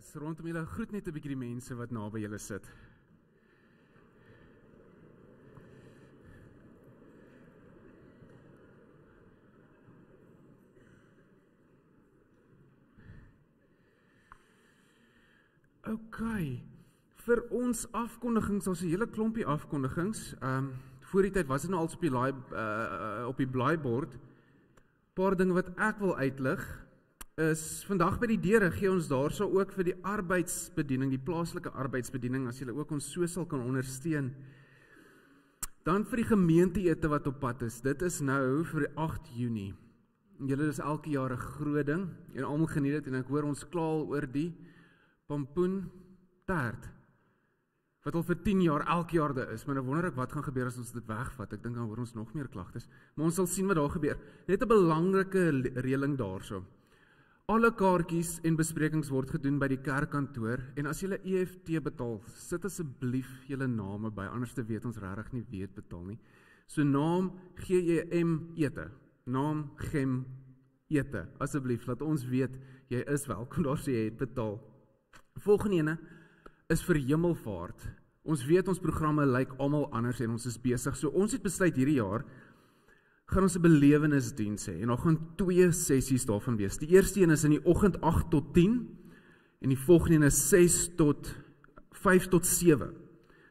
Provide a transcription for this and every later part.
is rondom julle, groet net 'n bietjie die mense wat naby julle sit. Okay, vir ons afkondigings, ons 'n hele klompie afkondigings. Voor die tyd was dit nou al op die blaaibord. Paar dinge wat ek wil uitlig is, vandag by die deure gee ons daarso ook vir die arbeidsbediening, die plaaslike arbeidsbediening, as julle ook ons so sal kan ondersteun. Dan vir die gemeenteete wat op pad is, dit is nou vir 8 Junie. Julle is elke jaar 'n groot ding, en almal geniet dit, en ek hoor ons klaal oor die pampoen taart, wat al vir 10 jaar, elke jaar daar is, maar nou wonder ek wat gaan gebeur as ons dit wegvat. Ek dink dan hoor ons nog meer klagtes, maar ons sal sien wat daar gebeur. Net 'n belangrike reëling daarso. Alle kaartjies en besprekings word gedoen by die kerkkantoor, en as julle EFT betaal, sit asseblief julle name by, anders te weet ons regtig nie wie het betaal nie. So naam GEM ete, naam GEM ete, asseblief, laat ons weet, jy is welkom daar, so jy het betaal. Volgende ene is vir hemelvaart. Ons weet ons programme lyk almal anders en ons is besig, so ons het besluit hierdie jaar, gaan ons 'n belewenisdiens hê, en daar gaan 2 sessies daarvan wees. Die eerste een is in die oggend 8 tot 10, en die volgende een is 5 tot 7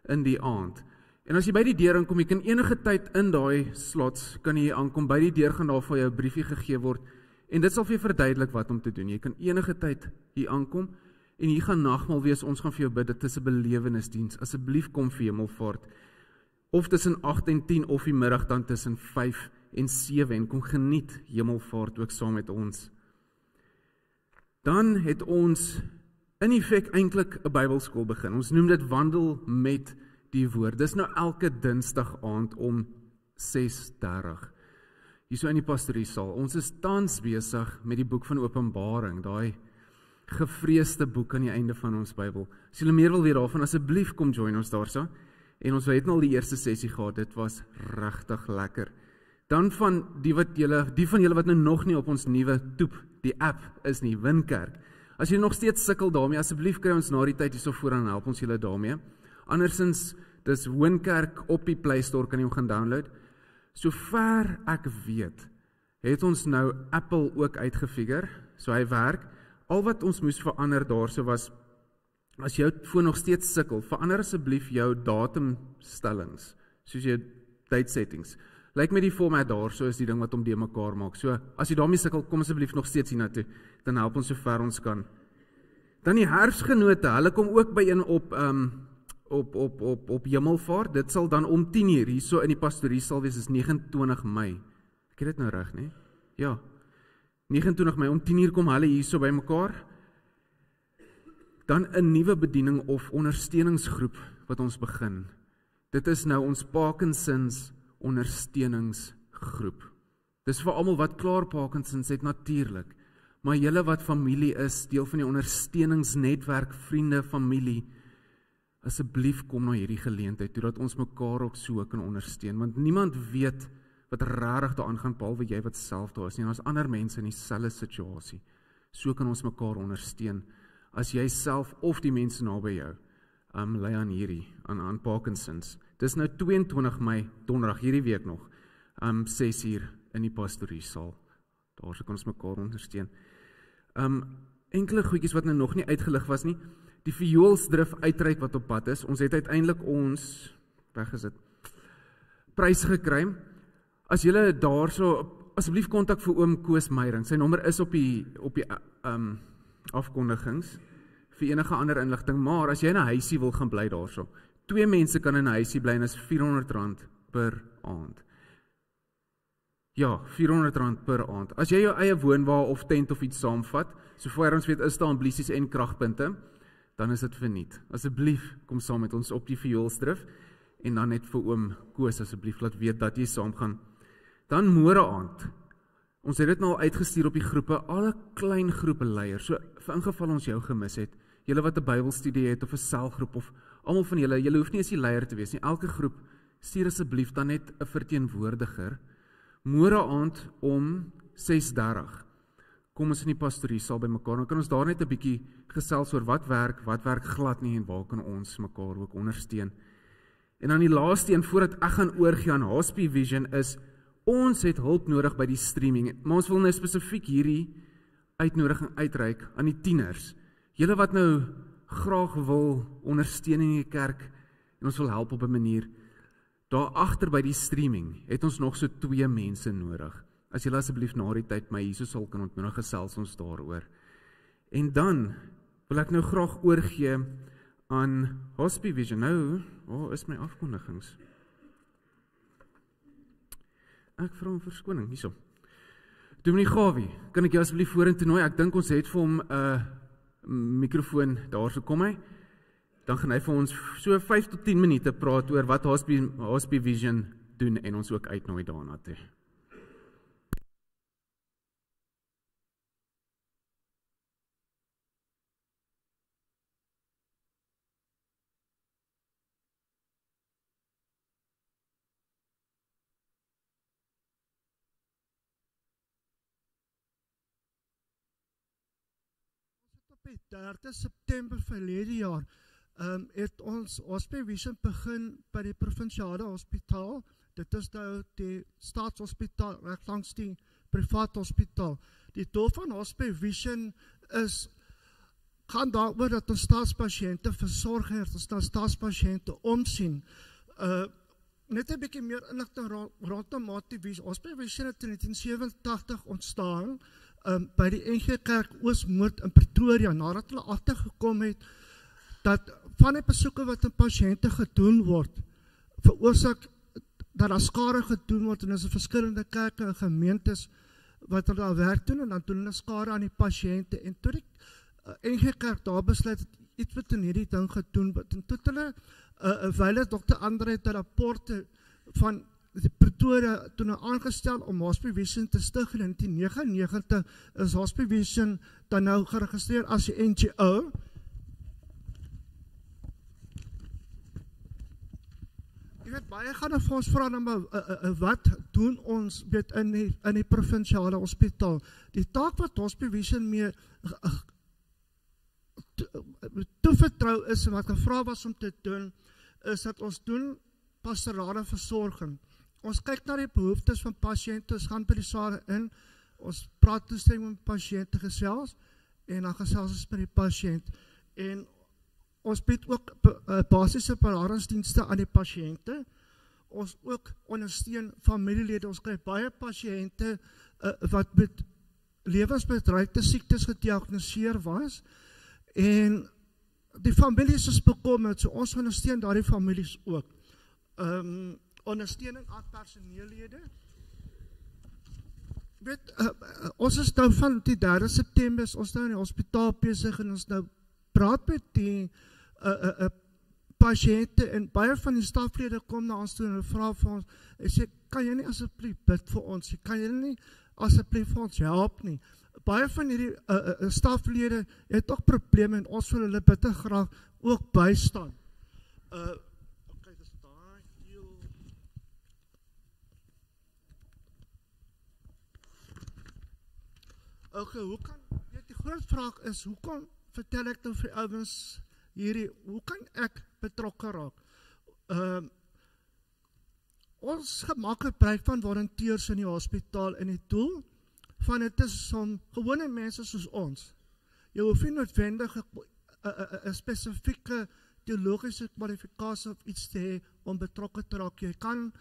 in die aand. En as jy by die deur aankom, jy kan enige tyd in daai slots, kan jy aankom, by die deur gaan daar vir jou 'n briefie gegee word, en dit sal vir jou verduidelik wat om te doen. Jy kan enige tyd hier aankom, en hier gaan nagmaal wees, ons gaan vir jou bid, dit is 'n belewenisdiens, asseblief kom vir hemelvaart, of tussen 8 en 10, of die middag dan tussen 5 en 7, en kom geniet hemelvaart ook saam met ons. Dan het ons in effek eintlik 'n Bybelskool begin, ons noem dit wandel met die woord, dis nou elke dinsdag aand om 6:30, hier so in die pastoriesaal. Ons is tans besig met die boek van Openbaring, daai gevreesde boek aan die einde van ons Bybel. As julle meer wil weet daarvan, asseblief kom join ons daarso. En ons het nou al die eerste sessie gehad, dit was regtig lekker. Dan van die van julle wat nou nog nie op ons nuwe toep, die app is nie, Winkerk. As jy nog steeds sukkel daarmee, asseblief kry ons na die tyd hierso vooraan, help ons julle daarmee. Andersins, dis Winkerk op die Play Store, kan jy hom gaan download. So ver ek weet, het ons nou Apple ook uitgefigure, so hy werk. Al wat ons moes verander daarso was, as jou foon nog steeds sukkel, verander asseblief jou datumstellings, soos jou date settings. Lyk met die format daarso is die ding wat om die mekaar maak. So, as jy daarmee sukkel, kom asseblief nog steeds hiernatoe, dan help ons so ver ons kan. Dan die herfsgenote, hulle kom ook by een op hemelvaart, dit sal dan om 10:00, hierso in die pastorie sal wees, is 29 Mei. Ek het dit nou reg, nee? Ja. 29 Mei, om 10:00 kom hulle hierso by mekaar. Dan 'n nuwe bediening of ondersteuningsgroep wat ons begin. Dit is nou ons Parkinsons ondersteuningsgroep. Dis vir almal wat klaar Parkinsons het natuurlik, maar julle wat familie is, deel van die ondersteuningsnetwerk, vriende, familie, asseblief kom na hierdie geleentheid toe dat ons mekaar ook so kan ondersteun, want niemand weet wat regtig daaraan gaan, behalwe jy wat self daar is, en ons ander mense in dieselfde situasie. So kan ons mekaar ondersteun, as jy self of die mense naby jou ly aan hierdie, aan Parkinsons. Dis nou 22 Mei, donderdag, hierdie week nog, 6:00 in die pastoriesaal. Daar so kan ons mekaar ondersteun. Enkele goedjies wat nou nog nie uitgelig was nie, die vioolsdrif uitreik wat op pad is, ons het uiteindelik ons, prys gekry. As julle daarso, asseblief kontak vir oom Koos Meyering, sy nommer is op die afkondigings, vir enige ander inligting, maar as jy in 'n huisie wil gaan bly daarso, 2 mense kan in 'n huisie bly en is R400 per aand. Ja, R400 per aand. As jy jou eie woonwa of tent of iets saamvat, sover ons weet is daar amblisies en kragpunte, dan is dit verniet. Asseblief kom saam met ons op die vioolsdrif, en dan net vir oom Koos asseblief laat weet dat jy saam gaan. Dan môre aand, ons het dit nou al uitgestuur op die groepe, alle klein groepe leiers, so vir ingeval ons jou gemis het, julle wat 'n Bybelstudie het of 'n selgroep of almal van julle hoef nie eens die leier te wees nie, elke groep stuur asseblief dan net 'n verteenwoordiger. Môre aand om 6:30 kom ons in die pastoriesaal by mekaar, dan kan ons daar net 'n bietjie gesels oor wat werk glad nie en waar kan ons mekaar ook ondersteun. En dan die laaste een, voordat ek gaan oorgie aan Hospie Vision, is ons het hulp nodig by die streaming, maar ons wil nou spesifiek hierdie uitnodiging uitreik aan die tieners. Julle wat nou graag wil ondersteun in die kerk en ons wil help op 'n manier. Daar agter by die streaming het ons nog so 2 mense nodig. As julle asseblief na die tyd my hierso sal kan ontmoet, gesels ons daaroor. En dan wil ek nou graag oorgee aan Hospie Vision. Nou, waar is my afkondigings? Ek vra om verskoning hierso. Dominee Gawie, kan ek jou asseblief vorentoe nooi? Ek dink ons het vir hom 'n mikrofoon daarso, kom hy. Dan gaan hy vir ons so 5 tot 10 minute praat oor wat Hospie Vision doen en ons ook uitnooi daarna toe. Op die 3 September verlede jaar het ons Hospie Vision begin by die provinsiale hospitaal. Dit is nou die staatshospitaal reg langs die privaat hospitaal. Die doel van Hospie Vision gaan daaroor dat ons staatspasiënte versorg en ons na staatspasiënte omsien. Net 'n bietjie meer inligting rondom Hospie Vision. Hospie Vision het in 1987 ontstaan by die NG Kerk Oosmoord in Pretoria, nadat hulle agtergekom het dat van die besoeke wat aan pasiënte gedoen word, veroorsaak dat daar skade gedoen word, en is verskillende kerke en gemeentes wat hulle daar werk doen, en dan doen hulle skade aan die pasiënte, en toe die NG Kerk daar besluit het iets wat in hierdie ding gedoen word, en toe hulle wyle Dr. Andre het 'n rapporte van die Pretoria toe nou aangestel om Hospie Vision te stig, en in 1999 is Hospie Vision dan nou geregistreer as die NGO. Jy weet, baie gaan vir ons vra, maar wat doen ons in die provinsiale hospitaal? Die taak wat Hospie Vision mee toevertrou is, en wat gevra was om te doen, is dat ons doen pastorale versorging. Ons kyk na die behoeftes van pasiënte, ons gaan by die sale in, ons praat toestemming met pasiënte gesels, en dan gesels ons met die pasiënt. En ons bied ook basiese beradingsdienste aan die pasiënte. Ons ook ondersteun familielede. Ons kry baie pasiënte wat met lewensbedreigde siektes gediagnoseer was, en die families is bekommerd, so ons ondersteun daardie families ook. Ondersteuning aan personeellede. Ons is nou van die 3 September, ons nou in die hospitaal besig, en ons nou praat met die pasiënte, en baie van die staflede kom na ons toe en vra vir ons, en sê, kan jy nie asseblief bid vir ons, kan jy nie asseblief vir ons help nie. Baie van hierdie staflede het ook probleme, en ons wil hulle bitter graag ook bystaan. Die groot vraag is, hoekom vertel ek nou vir ouens hierdie, hoe kan ek betrokke raak? Ons gemaak gebruik van volonteers in die hospitaal, en die doel van dit is om gewone mense soos ons. Jy hoef nie noodwendig 'n spesifieke teologiese kwalifikasie of iets te hê om betrokke te raak. Jy kan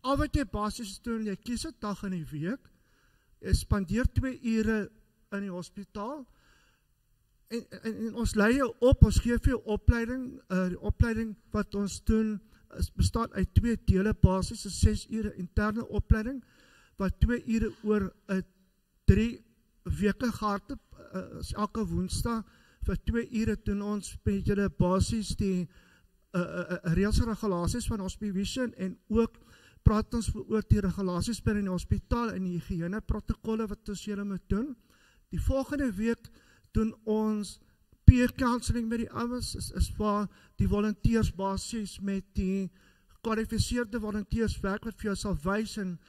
al wat jy basies doen, jy kies 'n dag in die week, jy spandeer 2 ure in die hospitaal, en ons lei jou op, ons gee vir jou opleiding. Die opleiding wat ons doen bestaan uit 2 dele, basies 6 ure interne opleiding, wat 2 ure oor 3 weke gehardloop, elke woensdag vir 2 ure doen ons met julle basies die reëls en regulasies van Hospie Vision, en ook praat ons oor die regulasies binne die hospitaal en die higiëne protokolle wat ons julle moet doen. Die volgende week doen ons peer counseling met die ouens, is waar die volonteers basies met die gekwalifiseerde volonteers werk wat vir jou sal wys, en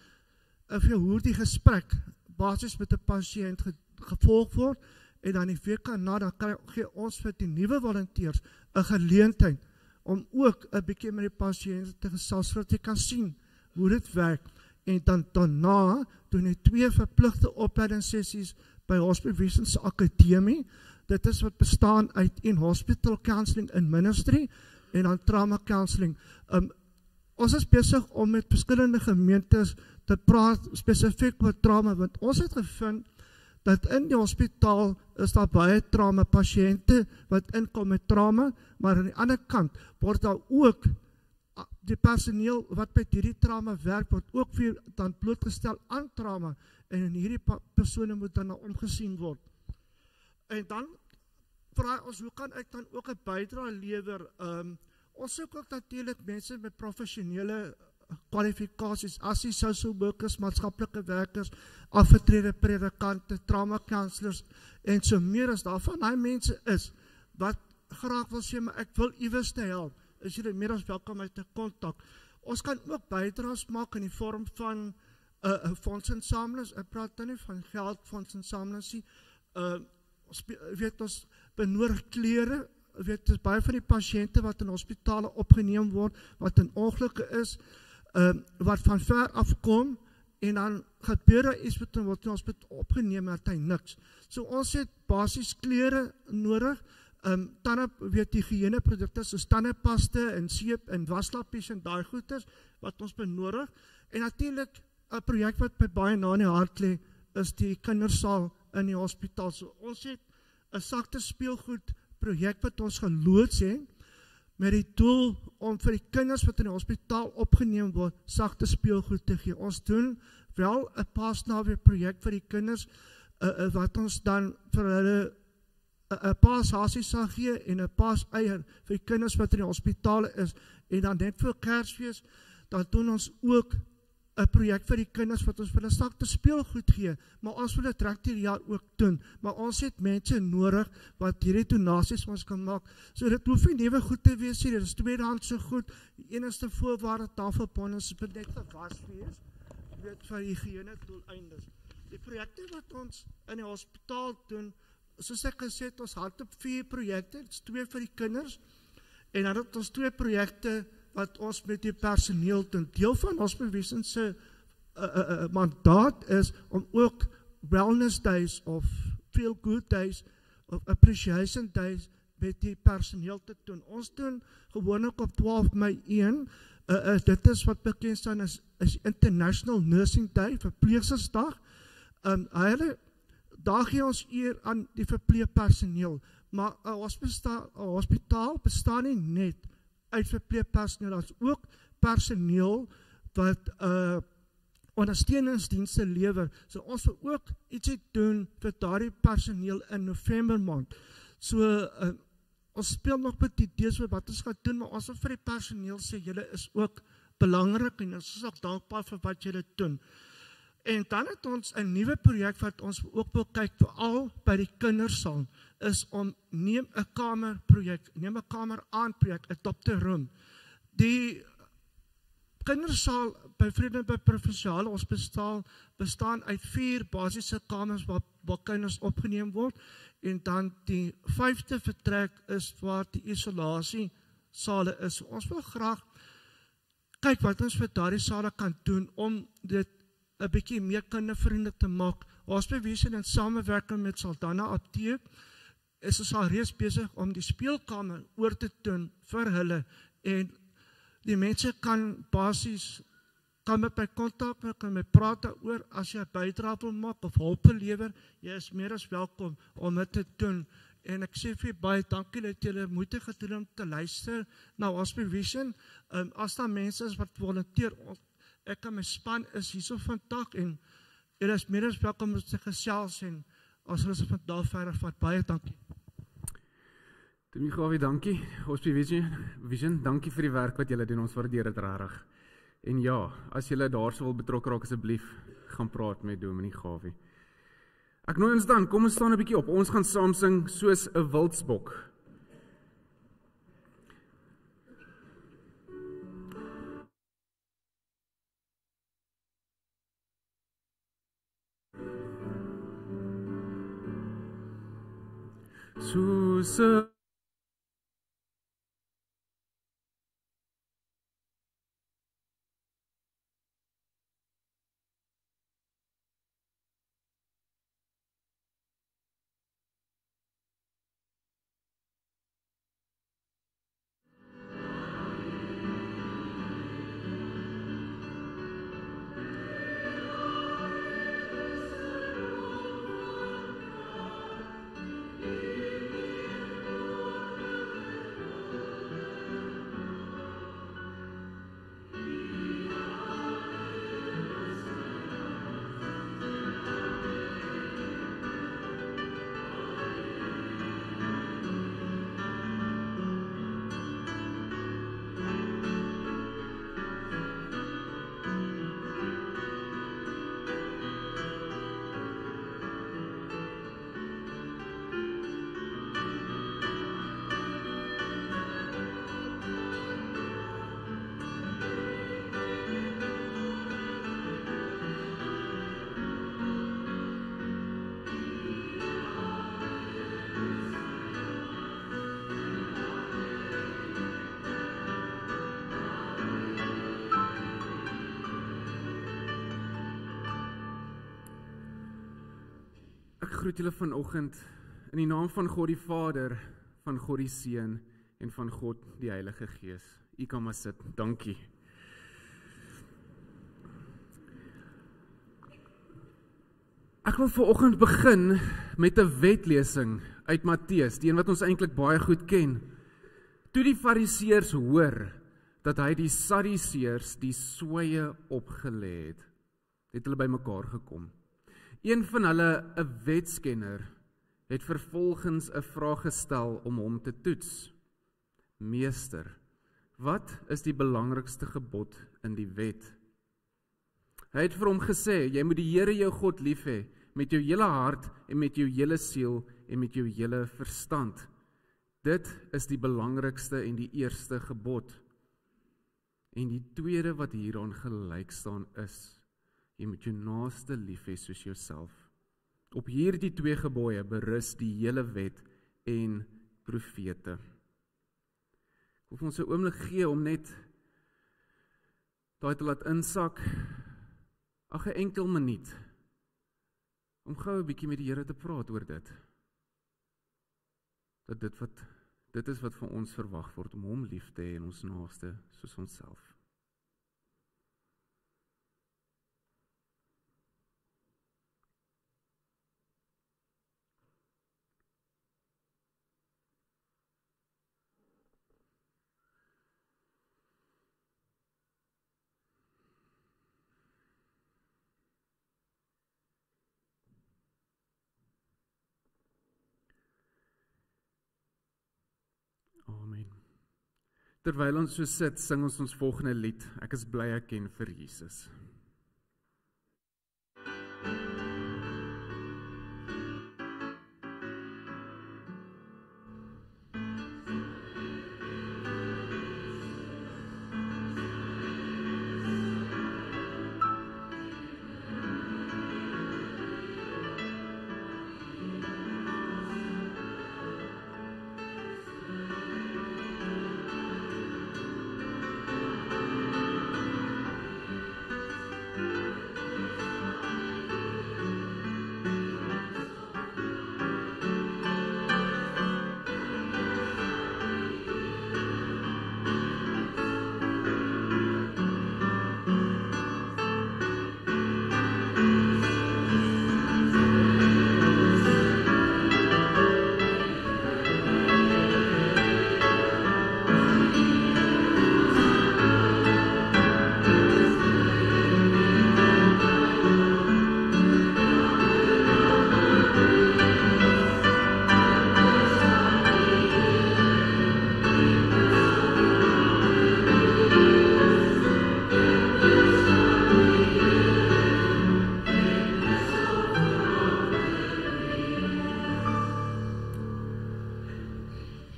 vir jou hoe die gesprek basies met 'n pasiënt gevolg word en dan die week daarna dan gee ons vir die nuwe volonteërs 'n geleentheid om ook 'n bietjie met die pasiënt te gesels sodat jy kan sien hoe dit werk. En dan daarna doen jy 2 verpligte opleidingssessies by Hospital Vision se akademie. Dit is wat bestaan uit in-hospital counselling in ministry en dan trauma counselling. Ons is besig om met verskillende gemeentes te praat spesifiek oor trauma, want ons het gevind dat in die hospitaal is daar baie trauma pasiënte wat inkom met trauma, maar aan die ander kant word daar ook die personeel wat met hierdie trauma werk, word ook weer dan blootgestel aan trauma en hierdie persone moet dan omgesien word. En dan vra ons, hoe kan ek dan ook 'n bydrae lewer? Ons soek ook natuurlik mense met professionele kwalifikasies, as die social workers, maatskaplike werkers, afgetrede predikante, trauma counselors en so meer as daarvan. Daai mense is wat graag wil sê, maar ek wil iewers te help. Is julle meer as welkom met 'n kontak. Ons kan ook bydraes maak in die vorm van 'n fondsinsamelings. Ek praat nou nie van geld fondsinsamelings nie. Ons benodig klere. Dis baie van die pasiënte wat in hospitale opgeneem word, wat in ongelukke is, wat van ver af kom en dan gebeur daar iets met hom, word in hospitaal opgeneem, het hy niks. So ons het basies klere nodig. Tande, hygiëneprodukte soos tandepaste en seep en waslappies en daai goeders wat ons benodig. En natuurlik 'n projek wat by baie na in die hart lê, is die kindersaal in die hospitaal. So ons het 'n sagte speelgoed projek wat ons geloods het met die doel om vir die kinders wat in die hospitaal opgeneem word, sagte speelgoed te gee. Ons doen wel 'n paasnaweek projek vir die kinders wat ons dan vir hulle 'n paashasie sal gee en 'n paaseier vir die kinders wat in die hospitale is. En dan net vir Kersfees, dan doen ons ook 'n projek vir die kinders wat ons vir hulle sagte speelgoed gee, maar ons wil dit reg die jaar ook doen. Maar ons het mense nodig wat hierdie donasies ons kan maak. So dit hoef nie nuwe goed te wees nie, dit is tweedehandse goed. Die enigste voorwaarde tafelbonne is bedekte waswees, weet vir higiëne doeleindes. Die projekte wat ons in die hospitaal doen, soos ek gesê het, ons hardop 4 projekte, dit is 2 vir die kinders, en dan het ons 2 projekte wat ons met die personeel doen. Deel van Hospital Vision se mandaat is om ook wellness days of feel good days of appreciation days met die personeel te doen. Ons doen gewoonlik op 12 Mei 1, dit is wat bekend staan as International Nursing Day, verpleegstersdag. Daar gee ons eer aan die verpleegpersoneel, maar 'n hospitaal bestaan nie net uit verpleegpersoneel, daar is ook personeel wat ondersteuningsdienste lewer. So ons wil ook ietsie doen vir daardie personeel in November maand. So ons speel nog met die idees wat ons gaan doen, maar ons wil vir die personeel sê, julle is ook belangrik en ons is ook dankbaar vir wat julle doen. En dan het ons 'n nuwe projek wat ons ook wil kyk, veral by die kindersaal, is om neem 'n kamer aan projek, adopt a room. Die kindersaal by Vredenburg Provinsiale Hospitaal bestaan uit 4 basiese kamers waar kinders opgeneem word, en dan die 5de vertrek is waar die isolasiesale is. Ons wil graag kyk wat ons vir daardie sale kan doen om dit 'n bietjie meer kindervriendelik te maak. Hospital Vision in samewerking met Saldanha Apteek is ons al reeds besig om die speelkamer oor te doen vir hulle, en die mense kan basies met my kontak, kan my praat daaroor. As jy 'n bydrae wil maak of hulp lewer, jy is meer as welkom om dit te doen. En ek sê vir baie dankie dat julle moeite gedoen om te luister na Hospital Vision. As daar mense is wat volunteer, ek en my span is hierso vandag, en julle is meer as welkom om te gesels, en as hulle se vandag verder vat. Baie dankie. Timmy Gawie, dankie. Hospital Vision, dankie vir die werk wat julle doen, ons waardeer dit regtig. En ja, as julle daarso wil betrokke raak, asseblief gaan praat met Dominee Gawie. Ek nooi ons dan, kom ons staan 'n bietjie op. Ons gaan saam sing soos 'n wildsbok. soos 'n Ek groet julle vanoggend in die naam van God die Vader, van God die Seun en van God die Heilige Gees. U kan maar sit. Dankie. Ek wil vanoggend begin met 'n wetlesing uit Matteus, die een wat ons eintlik baie goed ken. Toe die Fariseërs hoor dat hy die Sadduseërs die sweye opgelê het hulle bymekaar gekom. Een van hulle, 'n wetskenner, het vervolgens 'n vraag gestel om hom te toets. Meester, wat is die belangrikste gebod in die wet? Hy het vir hom gesê, jy moet die Here jou God lief hê, met jou hele hart en met jou hele siel en met jou hele verstand. Dit is die belangrikste en die eerste gebod. En die tweede wat hieraan gelyk staan is, jy moet jou naaste lief hê soos jouself. Op hierdie twee gebooie berus die hele wet en profete. Ek wil vir ons 'n oomblik gee om net daai te laat insak. 'n enkel minuut. Om gou 'n bietjie met die Here te praat oor dit. Dat dit is wat van ons verwag word, om hom lief te hê en ons naaste soos onsself. Amen. Terwyl ons so sit, sing ons volgende lied. Ek is bly ek ken vir Jesus.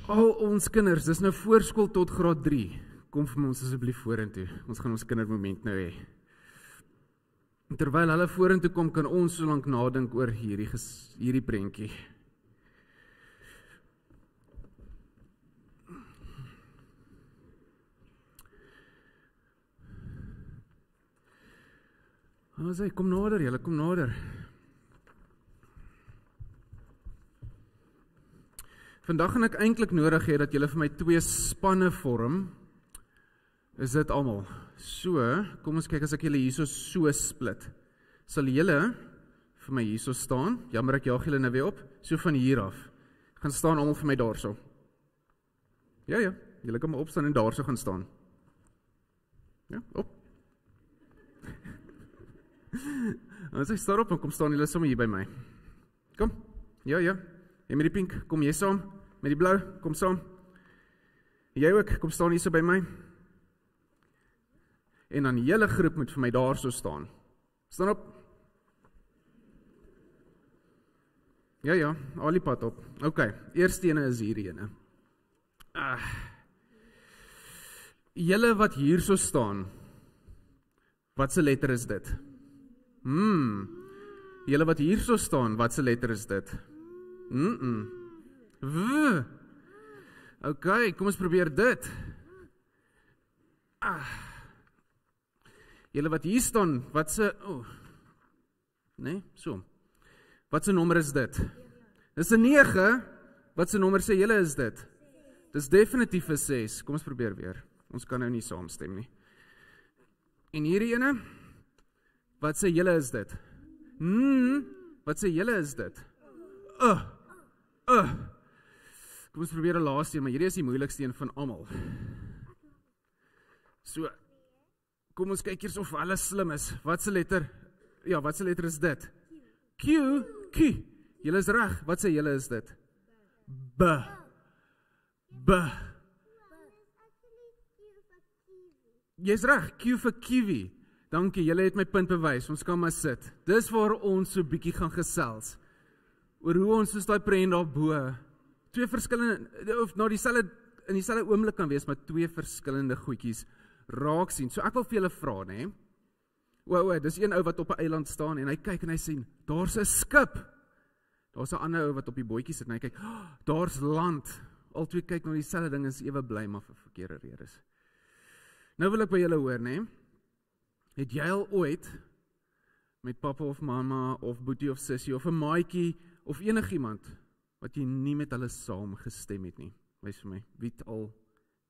Al ons kinders, dis nou voorskool tot graad 3. Kom vir ons asseblief vorentoe. Ons gaan ons kindermoment nou hê. Terwyl hulle vorentoe kom, kan ons so lank nadink oor hierdie prentjie. Waar is hy? Kom nader, julle, kom nader. Vandag gaan ek eintlik nodig hê dat julle vir my 2 spanne vorm. Is dit almal? So, kom ons kyk as ek julle hierso so split. Sal julle vir my hierso staan? Jammer ek jaag julle nou weer op. So van hier af. Gaan staan almal vir my daarso. Ja, julle kan maar opstaan en daarso gaan staan. Ja, op. As ek staan op, dan kom staan julle sommer hier by my. Kom. Ja. Jy met die pink, kom jy saam. Met die blou, kom saam. Jy ook, kom staan hier so by my. En dan die hele groep moet vir my daar so staan. Staan op. Ja, al die pad op. Ok, eerste ene is hierdie ene. Julle wat hier so staan, wat se letter is dit? Julle wat hier so staan, wat se letter is dit? W. Ok, kom ons probeer dit. Julle wat hier staan, wat se... Nee, so. Wat se nommer is dit? Dis 'n 9. Wat se nommer sê julle is dit? Dis definitief 'n 6. Kom ons probeer weer. Ons kan nou nie saamstem nie. En hierdie ene? Wat sê julle is dit? Wat sê julle is dit? Kom ons probeer 'n laaste een, maar hierdie is die moeilikste een van almal. So, kom ons kyk eers of hulle slim is. Wat se letter? Ja, wat se letter is dit? Q. Julle is reg. Wat sê julle is dit? B. Jy's reg, Q vir kiwi. Dankie, julle het my punt bewys. Ons kan maar sit. Dis waar ons so bietjie gaan gesels. Oor hoe ons soos daai prent daarbo 2 verskillende of na dieselfde in dieselfde oomblik kan wees, maar 2 verskillende goedjies raak sien. So ek wil vir julle vra, nê? Dis een ou wat op 'n eiland staan en hy kyk en hy sien, daar's 'n skip. Daar's 'n ander ou wat op die bootjie sit en hy kyk, daar's land. Albei kyk na dieselfde ding en is ewe bly maar vir verkeerde redes. Nou wil ek by julle hoor, nê? Het jy al ooit met pappa of mamma of boetie of sussie of 'n maatjie of enigiemand wat jy nie met hulle saam gestem het nie? Wys vir my, wie het al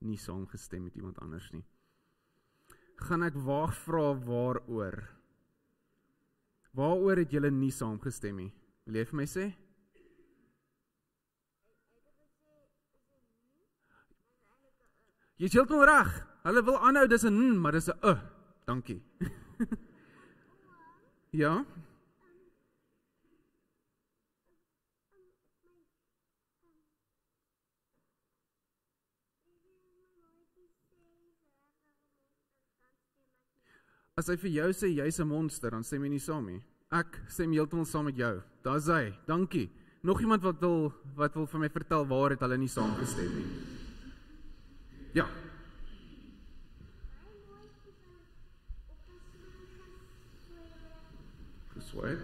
nie saam gestem met iemand anders nie? Gaan ek waag vra waaroor? Waaroor het julle nie saam gestem nie? Wil jy vir my sê? Jy is heeltemal reg. Hulle wil aanhou, dis 'n maar dis 'n dankie. Ja? As hy vir jou sê jy's 'n monster, dan stem jy nie saam nie. Ek stem heeltemal saam met jou. Daar's hy. Dankie. Nog iemand wat wil vir my vertel waar het hulle nie saam gestem nie? Ja. Gesweet.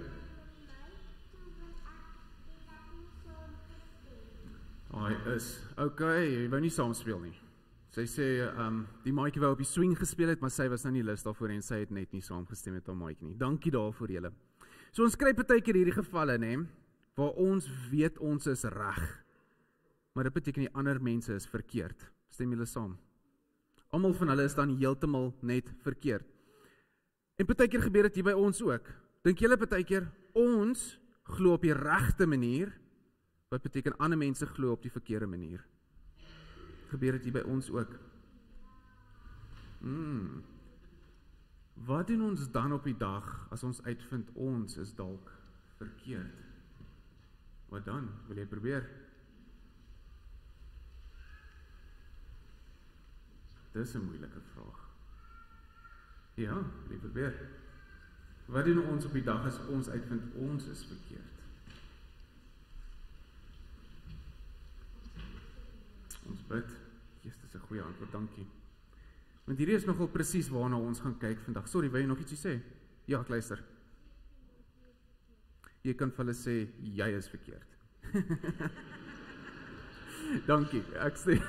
Hy is. Okay, jy wou nie saam speel nie. Sy sê, die maatjie wou op die swing gespeel het, maar sy was nou nie lus daarvoor en sy het net nie saamgestem met haar maatjie nie. Dankie daarvoor julle. So ons kry partykeer hierdie gevalle, nê, waar ons weet ons is reg. Maar dit beteken die ander mense is verkeerd. Stem julle saam? Almal van hulle is dan heeltemal net verkeerd. En partykeer gebeur dit hier by ons ook. Dink julle partykeer ons glo op die regte manier, wat beteken ander mense glo op die verkeerde manier? Gebeur dit hier by ons ook. Wat doen ons dan op die dag as ons uitvind ons is dalk verkeerd? Wat dan? Wil jy probeer? Dis 'n moeilike vraag. Ja, wil jy probeer? Wat doen ons op die dag as ons uitvind ons is verkeerd? Ons bid. Dis 'n goeie antwoord, dankie. Want hierdie is nogal presies waarna ons gaan kyk vandag. Sorry, wil jy nog ietsie sê? Ja, ek luister. Jy kan vir hulle sê, jy is verkeerd. Dankie, ek sê.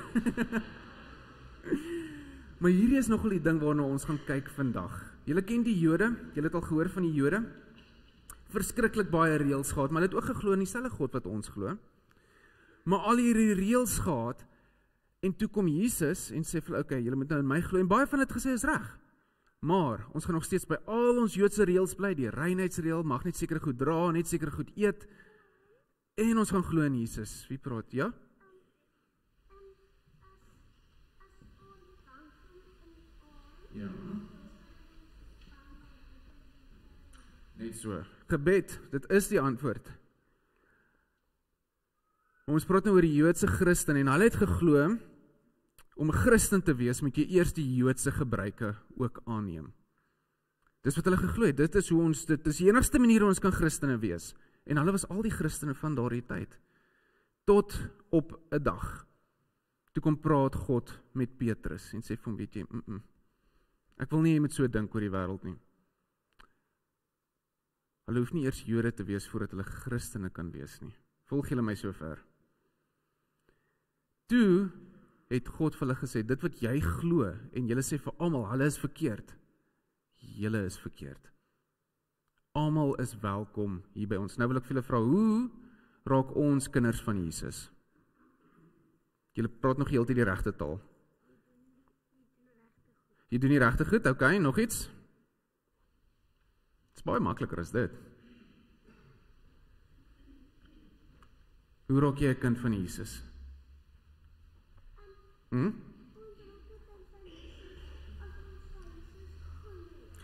Maar hierdie is nogal die ding waarna ons gaan kyk vandag. Julle ken die Jode, julle het al gehoor van die Jode. Verskriklik baie reëls gehad, maar hulle het ook geglo in dieselfde God wat ons glo. Maar al hierdie reëls gehad, en toe kom Jesus en sê vir hulle, okay, julle moet nou in my glo, en baie van dit gesê is reg. Maar ons gaan nog steeds by al ons Joodse reëls bly, die reinheidsreël, mag net sekere goed dra, net sekere goed eet, en ons gaan glo in Jesus. Wie praat? Ja? Ja. Net so. Gebed, dit is die antwoord. Ons praat nou oor die Joodse Christen, en hulle het geglo, om 'n Christen te wees, moet jy eers die Joodse gebruike ook aanneem. Dis wat hulle geglo het, dit is die enigste manier hoe ons kan Christene wees. En hulle was al die Christene van daardie tyd. Tot op 'n dag. Toe kom praat God met Petrus, en sê vir hom, weet jy, ek wil nie jy moet so dink oor die wêreld nie. Hulle hoef nie eers Jode te wees, voordat hulle Christene kan wees nie. Volg julle my so ver? Toe het God vir hulle gesê, dit wat jy glo, en julle sê vir almal, hulle is verkeerd. Julle is verkeerd. Almal is welkom hier by ons. Nou wil ek vir julle vra, hoe raak ons kinders van Jesus? Julle praat nog heeltyd die regte taal. Jy doen die regte goed, okay, nog iets? Dit is baie makliker as dit. Hoe raak jy 'n kind van Jesus?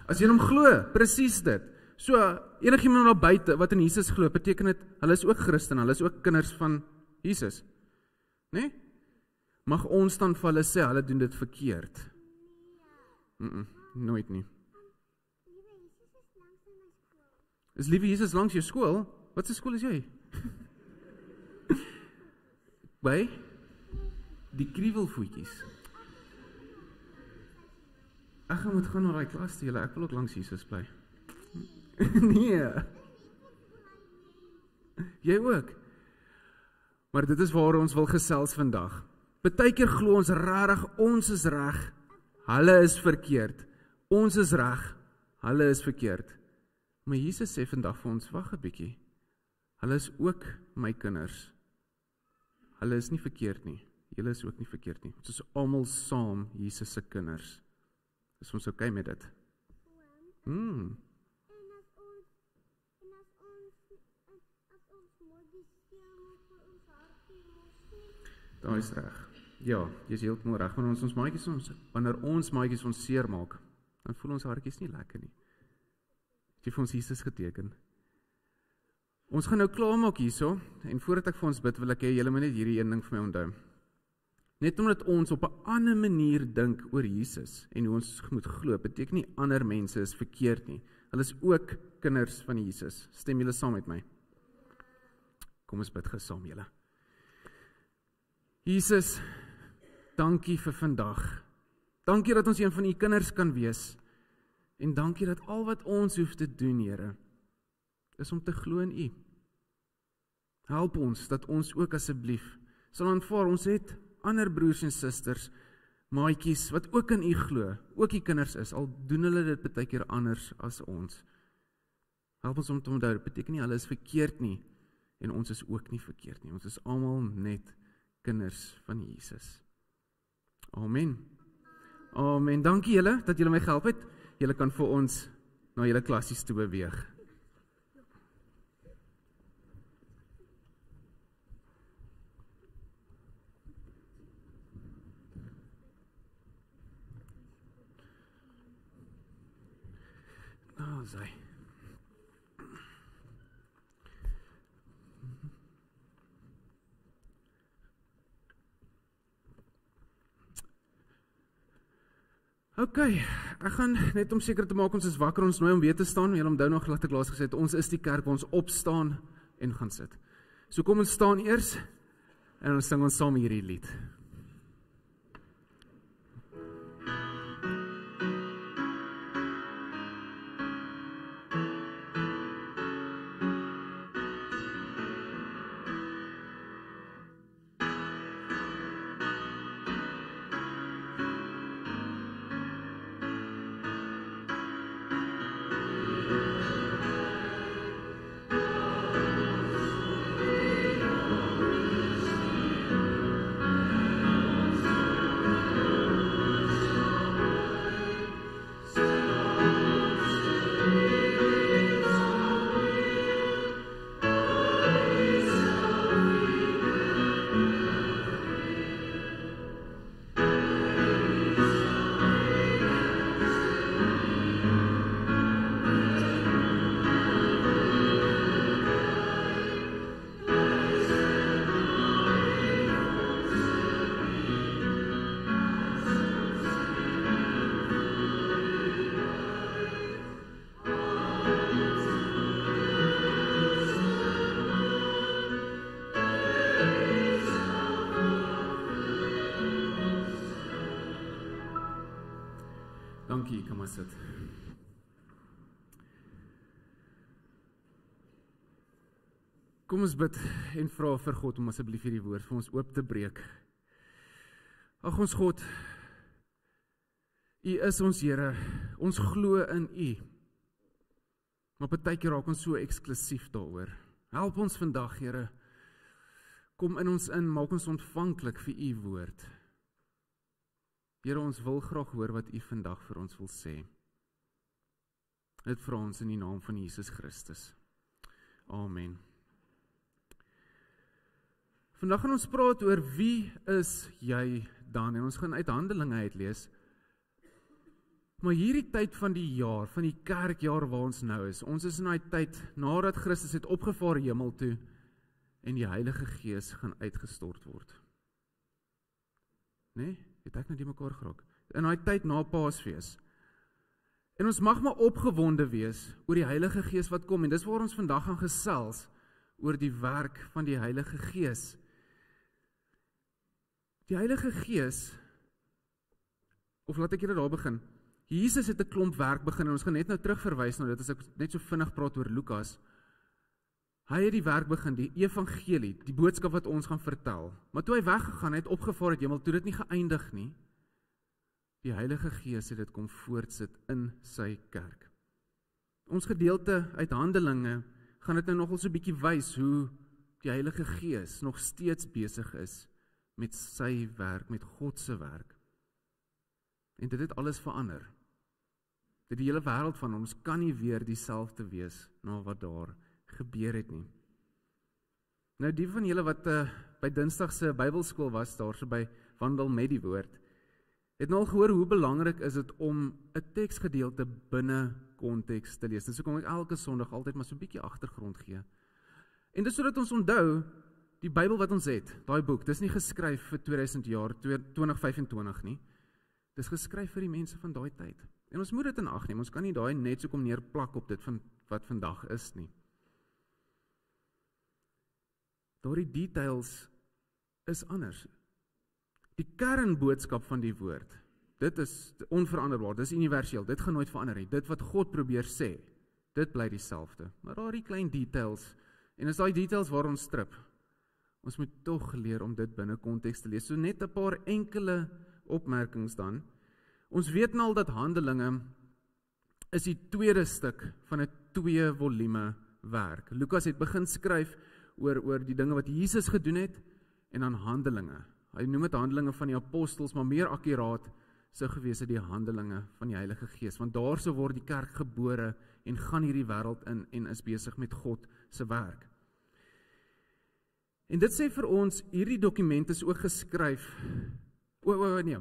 As jy hom glo, presies dit. So, enigiemand daar buite wat in Jesus glo, beteken dit, hulle is ook Christen, hulle is ook kinders van Jesus. Nee? Mag ons dan vir hulle sê, hulle doen dit verkeerd? Nooit nie. Is liewe Jesus langs jou skool? Wat se skool is jy? By? Die kriewelvoetjies. Ek moet gaan na daai klas toe, ek wil ook langs Jesus bly. Nee. Jy ook. Maar dit is waar ons wil gesels vandag. Partykeer glo ons regtig, ons is reg, hulle is verkeerd. Ons is reg, hulle is verkeerd. Maar Jesus sê vandag vir ons, wag 'n bietjie. Hulle is ook my kinders. Hulle is nie verkeerd nie. Julle is ook nie verkeerd nie. Ons is almal saam Jesus se kinders. Is ons okay met dit? Daar is reg. Ja, jy is heeltemal reg. Wanneer ons maatjies ons seer maak, dan voel ons hartjies nie lekker nie. Het jy vir ons Jesus geteken? Ons gaan nou klaarmaak hierso, en voordat ek vir ons bid, wil ek hê julle moet net hierdie een ding vir my onthou. Net omdat ons op 'n ander manier dink oor Jesus, en hoe ons moet glo, beteken nie ander mense is verkeerd nie. Hulle is ook kinders van Jesus. Stem julle saam met my? Kom ons bid gesaam julle. Jesus, dankie vir vandag. Dankie dat ons een van u kinders kan wees. En dankie dat al wat ons hoef te doen, Here, is om te glo in u. Help ons dat ons ook asseblief sal aanvaar, ons het ander broers en susters, maatjies, wat ook in u glo, ook die kinders is, al doen hulle dit baie keer anders as ons. Help ons om te onthou, dit beteken nie hulle is verkeerd nie, en ons is ook nie verkeerd nie. Ons is almal net kinders van Jesus. Amen. Amen. Dankie julle, dat julle my gehelp het. Julle kan vir ons na julle klassies toe beweeg. Sy. Okay, ek gaan net om seker te maak ons is wakker, ons nooi om weer te staan. Julle onthou nog dat ek laas gesê het, ons is die kerk waar ons opstaan en gaan sit. So kom ons staan eers en ons sing ons saam hierdie lied. Jy kan maar sit. Kom ons bid en vra vir God om asseblief hierdie woord vir ons oop te breek. Ag ons God, U is ons Here, ons glo in U. Maar partykeer raak ons so eksklusief daaroor. Help ons vandag, Here. Kom in ons in, maak ons ontvanklik vir U woord. Here, ons wil graag hoor wat U vandag vir ons wil sê. Dit vra ons in die naam van Jesus Christus. Amen. Vandag gaan ons praat oor wie is jy dan? En ons gaan uit Handelinge uitlees. Maar hierdie tyd van die jaar, van die kerkjaar waar ons nou is, ons is in die tyd nadat Christus het opgevaar hemel toe en die Heilige Gees gaan uitgestort word. Nee? Het ek nou die mekaar geraak? In die tyd na Paasfees. En ons mag maar opgewonde wees oor die Heilige Gees wat kom, en dis waar ons vandag gaan gesels oor die werk van die Heilige Gees. Die Heilige Gees, of laat ek julle daar begin, Jesus het 'n klomp werk begin, en ons gaan net nou terugverwys na dit, as ek net so vinnig praat oor Lukas. Hy het die werk begin, die evangelie, die boodskap wat ons gaan vertel. Maar toe hy weggegaan het, opgevaar het hemel, toe dit nie geëindig nie. Die Heilige Gees het dit kom voortsit in sy kerk. Ons gedeelte uit Handelinge gaan dit nou nogal so 'n bietjie wys hoe die Heilige Gees nog steeds besig is met sy werk, met God se werk. En dit het alles verander. Die hele wêreld van ons kan nie weer dieselfde wees na wat daar gebeur het nie. Nou die van julle wat by Dinsdag se Bybelskool was, daar so by Wandel met die Woord, het nou al gehoor hoe belangrik is dit om 'n teksgedeelte binne konteks te lees. Dis hoekom ek elke Sondag altyd maar so 'n bietjie agtergrond gee. En dis sodat ons onthou die Bybel wat ons het, daai boek, dis nie geskryf vir 2000 jaar, 2025 nie. Dis geskryf vir die mense van daai tyd. En ons moet dit in ag neem. Ons kan nie daai net so kom neerplak op dit van wat vandag is nie. Daardie details is anders. Die kernboodskap van die woord, dit is onveranderbaar, dit is universeel, dit gaan nooit verander nie. Dit wat God probeer sê, dit bly dieselfde. Maar daardie klein details, en is daai details waar ons strip. Ons moet tog leer om dit binne konteks te lees. So net 'n paar enkele opmerkings dan. Ons weet nou al dat Handelinge is die tweede stuk van 'n 2 volume werk. Lukas het begin skryf oor die dinge wat Jesus gedoen het, en dan Handelinge. Hy noem dit Handelinge van die Apostels, maar meer akkuraat sou gewees het die Handelinge van die Heilige Gees, want daar sou word die kerk gebore en gaan hierdie wêreld in en is besig met God se werk. En dit sê vir ons, hierdie dokument is ook geskryf, nee,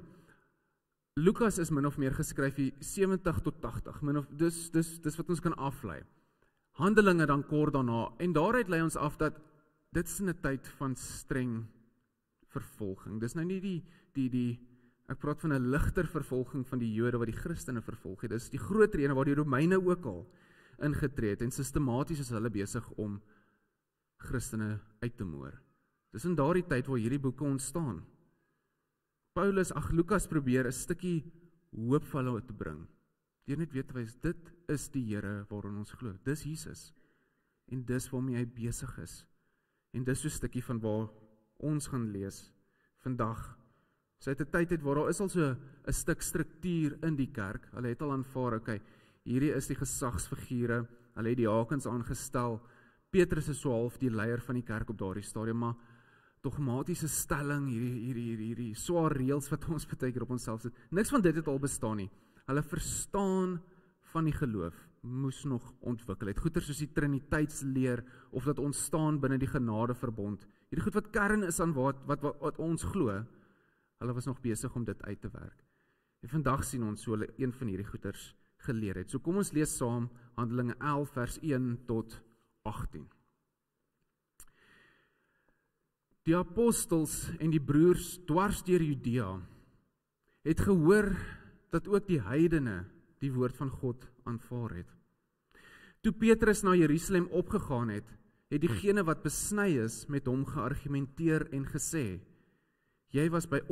Lukas is min of meer geskryf hier 70 tot 80, dis wat ons kan aflei. Handelinge dan kort daarna, en daaruit lei ons af dat dit is 'n tyd van streng vervolging. Dis nou nie ek praat van 'n ligter vervolging van die Jode wat die Christene vervolg het. Dis die groot ene waar die Romeine ook al ingetree het, en sistematies is hulle besig om Christene uit te moor. Dis in daardie tyd waar hierdie boeke ontstaan. Lukas probeer 'n stukkie hoop vir hulle te bring. Deur net weet wys, dit is die Here waarin ons glo. Dis Jesus. En dis waarmee hy besig is. En dis so 'n stukkie van waar ons gaan lees vandag. So uit 'n tyd het waar daar is al so 'n stuk struktuur in die kerk. Hulle het al aanvaar, okay, hierdie is die gesagsfigure. Hulle het die diakens aangestel. Petrus is so half die leier van die kerk op daardie stadium, maar dogmatiese stelling, hierdie swaar reëls wat ons baie keer op onsself sit. Niks van dit het al bestaan nie. Hulle verstaan van die geloof moes nog ontwikkel het. Goeie soos die Triniteitsleer of dat ontstaan binne die genadeverbond. Hierdie goed wat kern is aan wat ons glo. Hulle was nog besig om dit uit te werk. En vandag sien ons so hulle een van hierdie goeters geleer het. So kom ons lees saam Handelinge 11 vers 1 tot 18. Die apostels en die broers dwars deur Judea het gehoor dat ook die heidene die woord van God aanvaar het. Toe Petrus na Jerusalem opgegaan het, het diegene wat besny is met hom geargumenteer en gesê: Jy was by 'n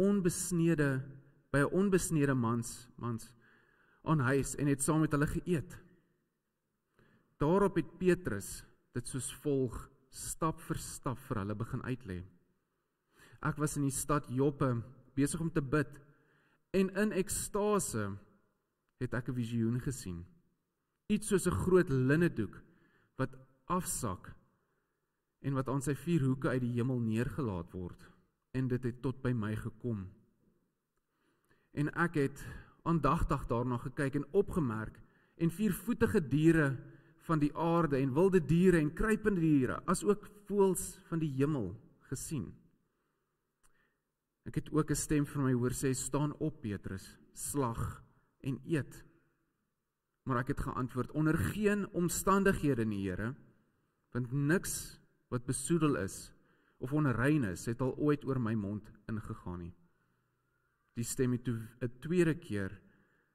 onbesnede mans aan huis en het saam met hulle geëet. Daarop het Petrus dit soos volg stap vir stap vir hulle begin uitlê. Ek was in die stad Joppe besig om te bid en in ekstase het ek 'n visioen gesien. Iets soos 'n groot linnedoek wat afsak en wat aan sy 4 hoeke uit die hemel neergelaat word. En dit het tot by my gekom. En ek het aandagtig daarna gekyk en opgemerk en 4-voetige diere van die aarde en wilde diere en kruipende diere, as ook voëls van die hemel gesien. Ek het ook 'n stem vir my hoor sê, staan op Petrus, slag en eet. Maar ek het geantwoord, onder geen omstandighede nie, Here, want niks wat besoedel is of onrein is, het al ooit oor my mond ingegaan nie. Die stem het toe 'n tweede keer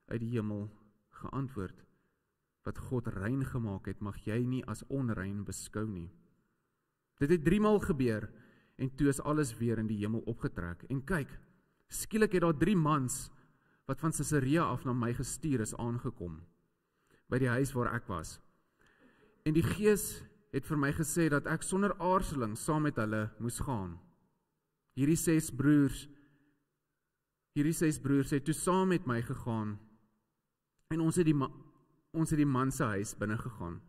uit die hemel geantwoord, wat God rein gemaak het, mag jy nie as onrein beskou nie. Dit het 3 maal gebeur, en toe is alles weer in die hemel opgetrek. En kyk, skielik het daar 3 mans, wat van Caesarea af na my gestuur is, aangekom, by die huis waar ek was. En die Gees het vir my gesê, dat ek sonder aarzeling saam met hulle moes gaan. Hierdie 6 broers het toe saam met my gegaan, en ons het die man se huis binne gegaan.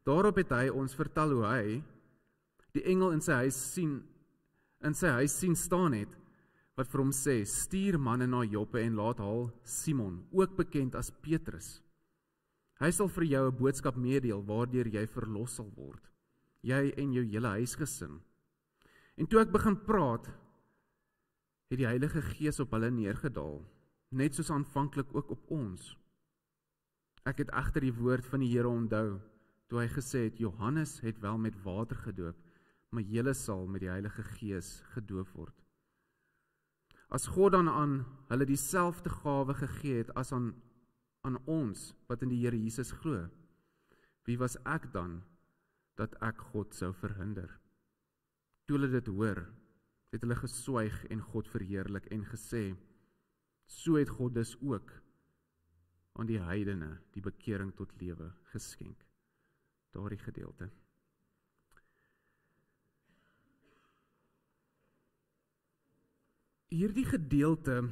Daarop het hy ons vertel hoe hy die engel in sy huis sien staan het, wat vir hom sê, stuur manne na Joppe en laat haal Simon, ook bekend as Petrus. Hy sal vir jou 'n boodskap meedeel, waardeur jy verlos sal word, jy en jou hele huisgesin. En toe ek begin praat, het die Heilige Gees op hulle neergedaal, net soos aanvanklik ook op ons. Ek het egter die woord van die Here onthou, toe hy gesê het, Johannes het wel met water gedoop, maar julle sal met die Heilige Gees gedoop word. As God dan aan hulle dieselfde gawe gegee het as aan ons, wat in die Here Jesus glo, wie was ek dan, dat ek God sou verhinder? Toe hulle dit hoor, het hulle geswyg en God verheerlik en gesê, so het God dus ook aan die heidene die bekering tot lewe geskenk. Daardie gedeelte. Hierdie gedeelte,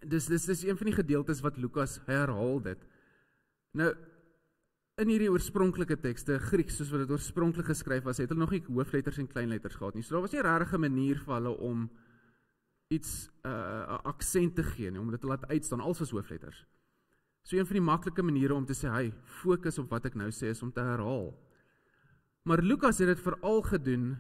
dis een van die gedeeltes wat Lukas herhaal dit. Nou, in hierdie oorspronklike tekste, Grieks, soos wat dit oorspronklik geskryf was, het hulle nog nie hoofletters en kleinletters gehad nie. So daar was nie regtig 'n manier vir hulle om iets, 'n aksent te gee nie, om dit te laat uitstaan, alles was hoofletters. So een van die maklike maniere om te sê, hy, fokus op wat ek nou sê, is om te herhaal. Maar Lukas het dit veral gedoen,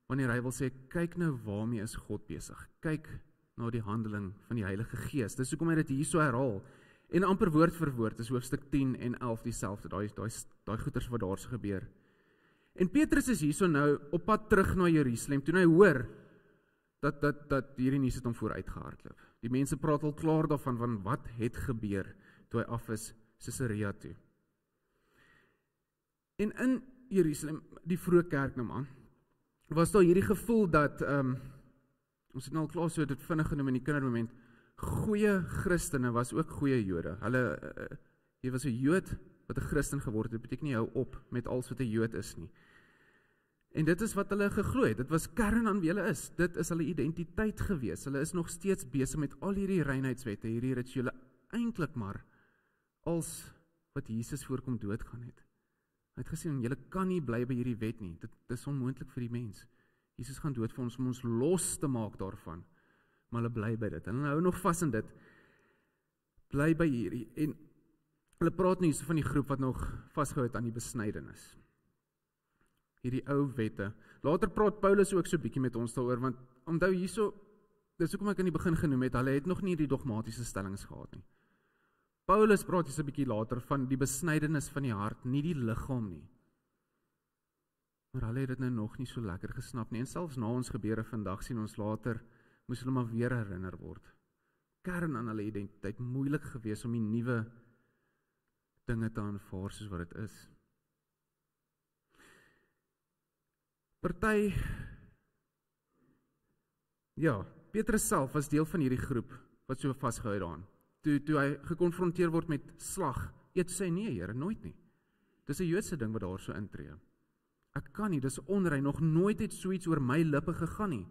wanneer hy wil sê, kyk nou waarmee is God besig. Kyk na die handeling van die Heilige Gees. Dis hoekom hy dit hier so herhaal. En amper woord vir woord is hoofstuk 10 en 11 dieselfde, daai goeters wat daar so gebeur. En Petrus is hier so nou op pad terug na Jerusalem, toe hy hoor dat hierdie nuus het hom vooruit gehardloop. Die mense praat al klaar daarvan, van wat het gebeur, toe hy af is Caesarea toe. En in Jerusalem, die vroeë kerk nou man, was daar hierdie gevoel dat, ons het nou al klaar so dit vinnig genoem in die kindermoment, goeie Christene was ook goeie Jode. Hulle, jy was 'n Jood wat 'n Christen geword het, beteken nie hou op met alles wat 'n Jood is nie. En dit is wat hulle geglo het, dit was kern aan wie hulle is, dit is hulle identiteit gewees, hulle is nog steeds besig met al hierdie reinheidswette, hierdie rituele, eintlik maar, als wat Jesus voorkom doodgaan het. Hy het gesê, julle kan nie bly by hierdie wet nie, dit is onmoontlik vir die mens. Jesus gaan dood vir ons om ons los te maak daarvan, maar hulle bly by dit, en hulle hou nog vas in dit, bly by hierdie, en hulle praat nie so van die groep wat nog vasgehou het aan die besnydenis. Hierdie ou wette. Later praat Paulus ook so bietjie met ons daaroor, want onthou hierso, dis hoekom ek in die begin genoem het, hulle het nog nie die dogmatiese stellings gehad nie. Paulus praat hier so bietjie later van die besnydenis van die hart, nie die liggaam nie. Maar hulle het dit nou nog nie so lekker gesnap nie, en selfs na ons gebeure vandag sien ons later, moes hulle maar weer herinner word. Kern aan hulle identiteit, moeilik gewees om die nuwe dinge te aanvaar soos wat dit is. Party, ja, Petrus self was deel van hierdie groep, wat so vasgehou daaraan. toe hy gekonfronteer word met slag, eet sê nee, Here, nooit nie. Dis 'n Joodse ding wat daar so intree. Ek kan nie, dis onrein, nog nooit het so iets oor my lippe gegaan nie.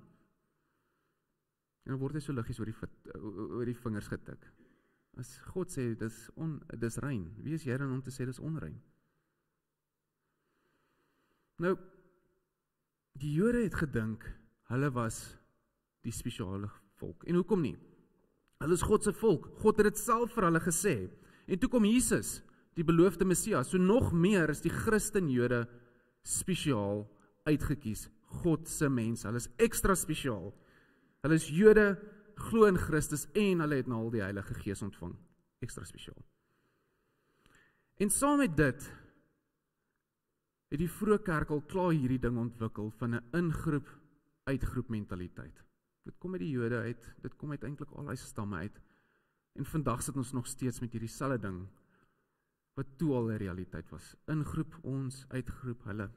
En dan word hy so liggies oor die vingers getik. As God sê, dis rein, wie is jy dan om te sê dis onrein? Nou, die Jode het gedink, hulle was die spesiale volk. En hoekom nie? Hulle is God se volk. God het dit self vir hulle gesê. En toe kom Jesus, die beloofde Messias. So nog meer is die Christen-Jode spesiaal uitgekies. God se mens. Hulle is ekstra spesiaal. Hulle is Jode, glo in Christus en hulle het nou al die Heilige Gees ontvang. Ekstra spesiaal. En saam met dit het die vroeë kerk al klaar hierdie ding ontwikkel van 'n ingroep uitgroep mentaliteit. Dit kom uit die Jode uit, dit kom uit eintlik al die stamme uit. En vandag sit ons nog steeds met hierdie selfde ding wat toe al 'n realiteit was. Ingroep ons, uitgroep hulle.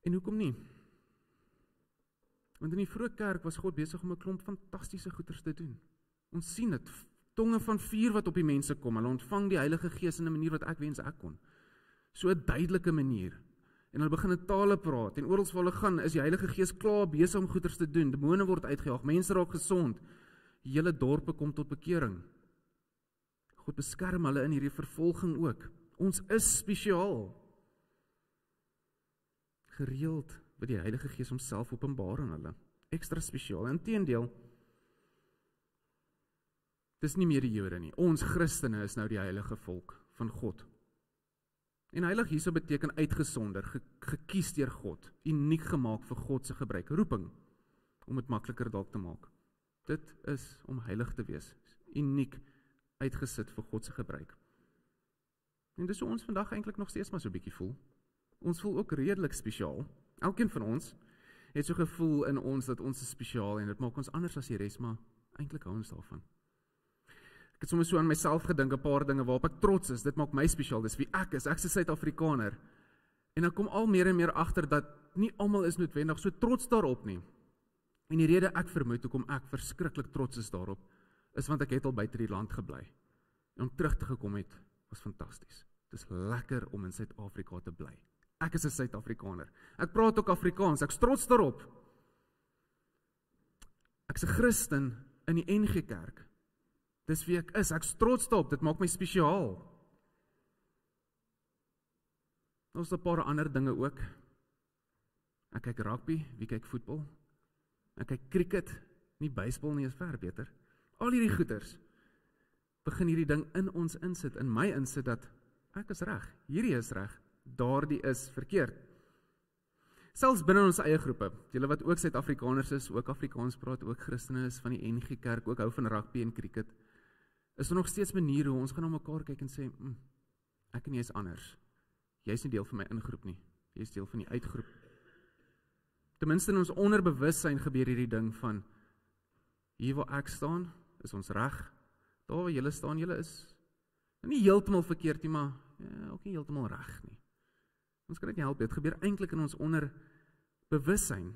En hoekom nie? Want in die vroeë kerk was God besig om 'n klomp fantastiese goeders te doen. Ons sien dit, tonge van vuur wat op die mense kom. Hulle ontvang die Heilige Gees in 'n manier wat ek wens ek kon. So 'n duidelike manier. En hulle begin in tale praat, en oral waar hulle gaan, is die Heilige Gees klaar besig om goeders te doen, demone word uitgejaag, mense raak gesond, die hele dorpe kom tot bekering. God beskerm hulle in hierdie vervolging ook. Ons is spesiaal. Gereeld wat die Heilige Gees homself openbaar aan hulle. Ekstra spesiaal. Inteendeel, dis nie meer die Jode nie. Ons Christene is nou die heilige volk van God. En heilig hierso beteken uitgesonder, gekies deur God, uniek gemaak vir God se gebruik, roeping, om dit makliker dalk te maak. Dit is om heilig te wees, uniek uitgesit vir God se gebruik. En dis hoe ons vandag eintlik nog steeds maar so 'n bietjie voel. Ons voel ook redelik spesiaal. Elkeen van ons het so gevoel in ons dat ons is spesiaal en dit maak ons anders as die res, maar eintlik hou ons daarvan. Ek het soms so aan myself gedink, 'n paar dinge waarop ek trots is, dit maak my spesiaal, dis wie ek is 'n Suid-Afrikaner. En ek kom al meer en meer agter dat nie almal is noodwendig so trots daarop nie. En die rede ek vermoed hoekom ek verskriklik trots is daarop, is want ek het al buite die land gebly. En om terug te gekom het, was fantasties. Dis lekker om in Suid-Afrika te bly. Ek is 'n Suid-Afrikaner. Ek praat ook Afrikaans, ek's trots daarop. Ek's 'n Christen in die NG Kerk. Dis wie ek is, ek's trots daarop, dit maak my spesiaal. Nou is 'n paar ander dinge ook. Ek kyk rugby, wie kyk voetbal? Ek kyk cricket, nie baseball nie, is ver beter. Al hierdie goeters begin hierdie ding in ons insit, in my insit dat ek is reg, hierdie is reg, daardie is verkeerd. Selfs binne ons eie groepe, julle wat ook Suid-Afrikaners is, ook Afrikaans praat, ook Christene is van die NG Kerk, ook hou van rugby en cricket, is er nog steeds maniere hoe ons gaan na mekaar kyk en sê, ek en jy is anders. Jy is nie deel van my ingroep nie, jy is deel van die uitgroep. Ten minste in ons onderbewussyn gebeur hierdie ding van, hier waar ek staan, is ons reg, daar waar julle staan, julle is nie heeltemal verkeerd nie, maar ook nie heeltemal reg nie. Ons kan dit nie help, dit gebeur eintlik in ons onderbewussyn.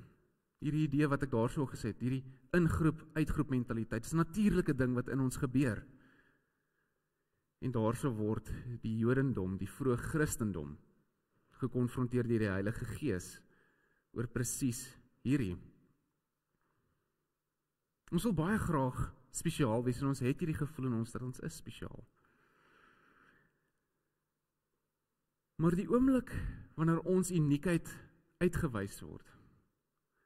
Hierdie idee wat ek daar so gesê het, hierdie ingroep, uitgroep mentaliteit, is 'n natuurlike ding wat in ons gebeur. En daarso word die Jodendom, die vroeë Christendom, gekonfronteer deur die Heilige Gees oor presies hierdie. Ons wil baie graag spesiaal wees en ons het hierdie gevoel in ons dat ons is spesiaal. Maar die oomblik wanneer ons uniekheid uitgewys word,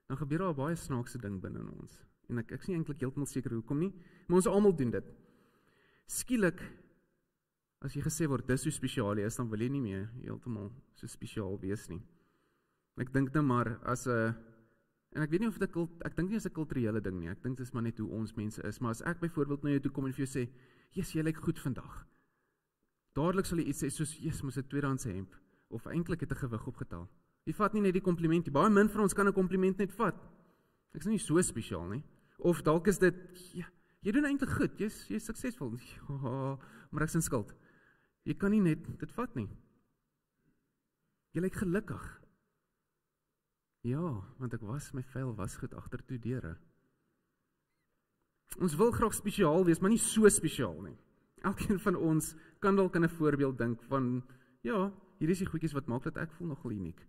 dan gebeur daar 'n baie snaakse ding binne in ons. En ek is nie eintlik heeltemal seker hoekom nie, maar ons almal doen dit. Skielik, as jy gesê word, dis so spesiaal jy is, dan wil jy nie meer heeltemal so spesiaal wees nie. Ek dink nou maar as 'n, en ek weet nie of dit ek dink nie is 'n kulturele ding nie, ek dink dit is maar net hoe ons mense is, maar as ek byvoorbeeld na jou toe kom en vir jou sê, "Jesus, jy lyk goed vandag." Dadelik sal jy iets sê soos, "Jesus, mos 'n tweedehandse hemp," of eintlik het 'n gewig opgetel. Jy vat nie net die kompliment nie, baie min van ons kan 'n kompliment net vat. Ek is nie so spesiaal nie. Of dalk is dit, "Ja, jy doen eintlik goed, jy's suksesvol." Ja, maar ek is in skuld. Jy kan nie net dit vat nie. Jy lyk gelukkig. Ja, want ek was my vuil was goed agter toe deure. Ons wil graag spesiaal wees, maar nie so spesiaal nie. Elkeen van ons kan dalk aan 'n voorbeeld dink van, ja, hier is die goedjies wat maak dat ek voel nogal uniek.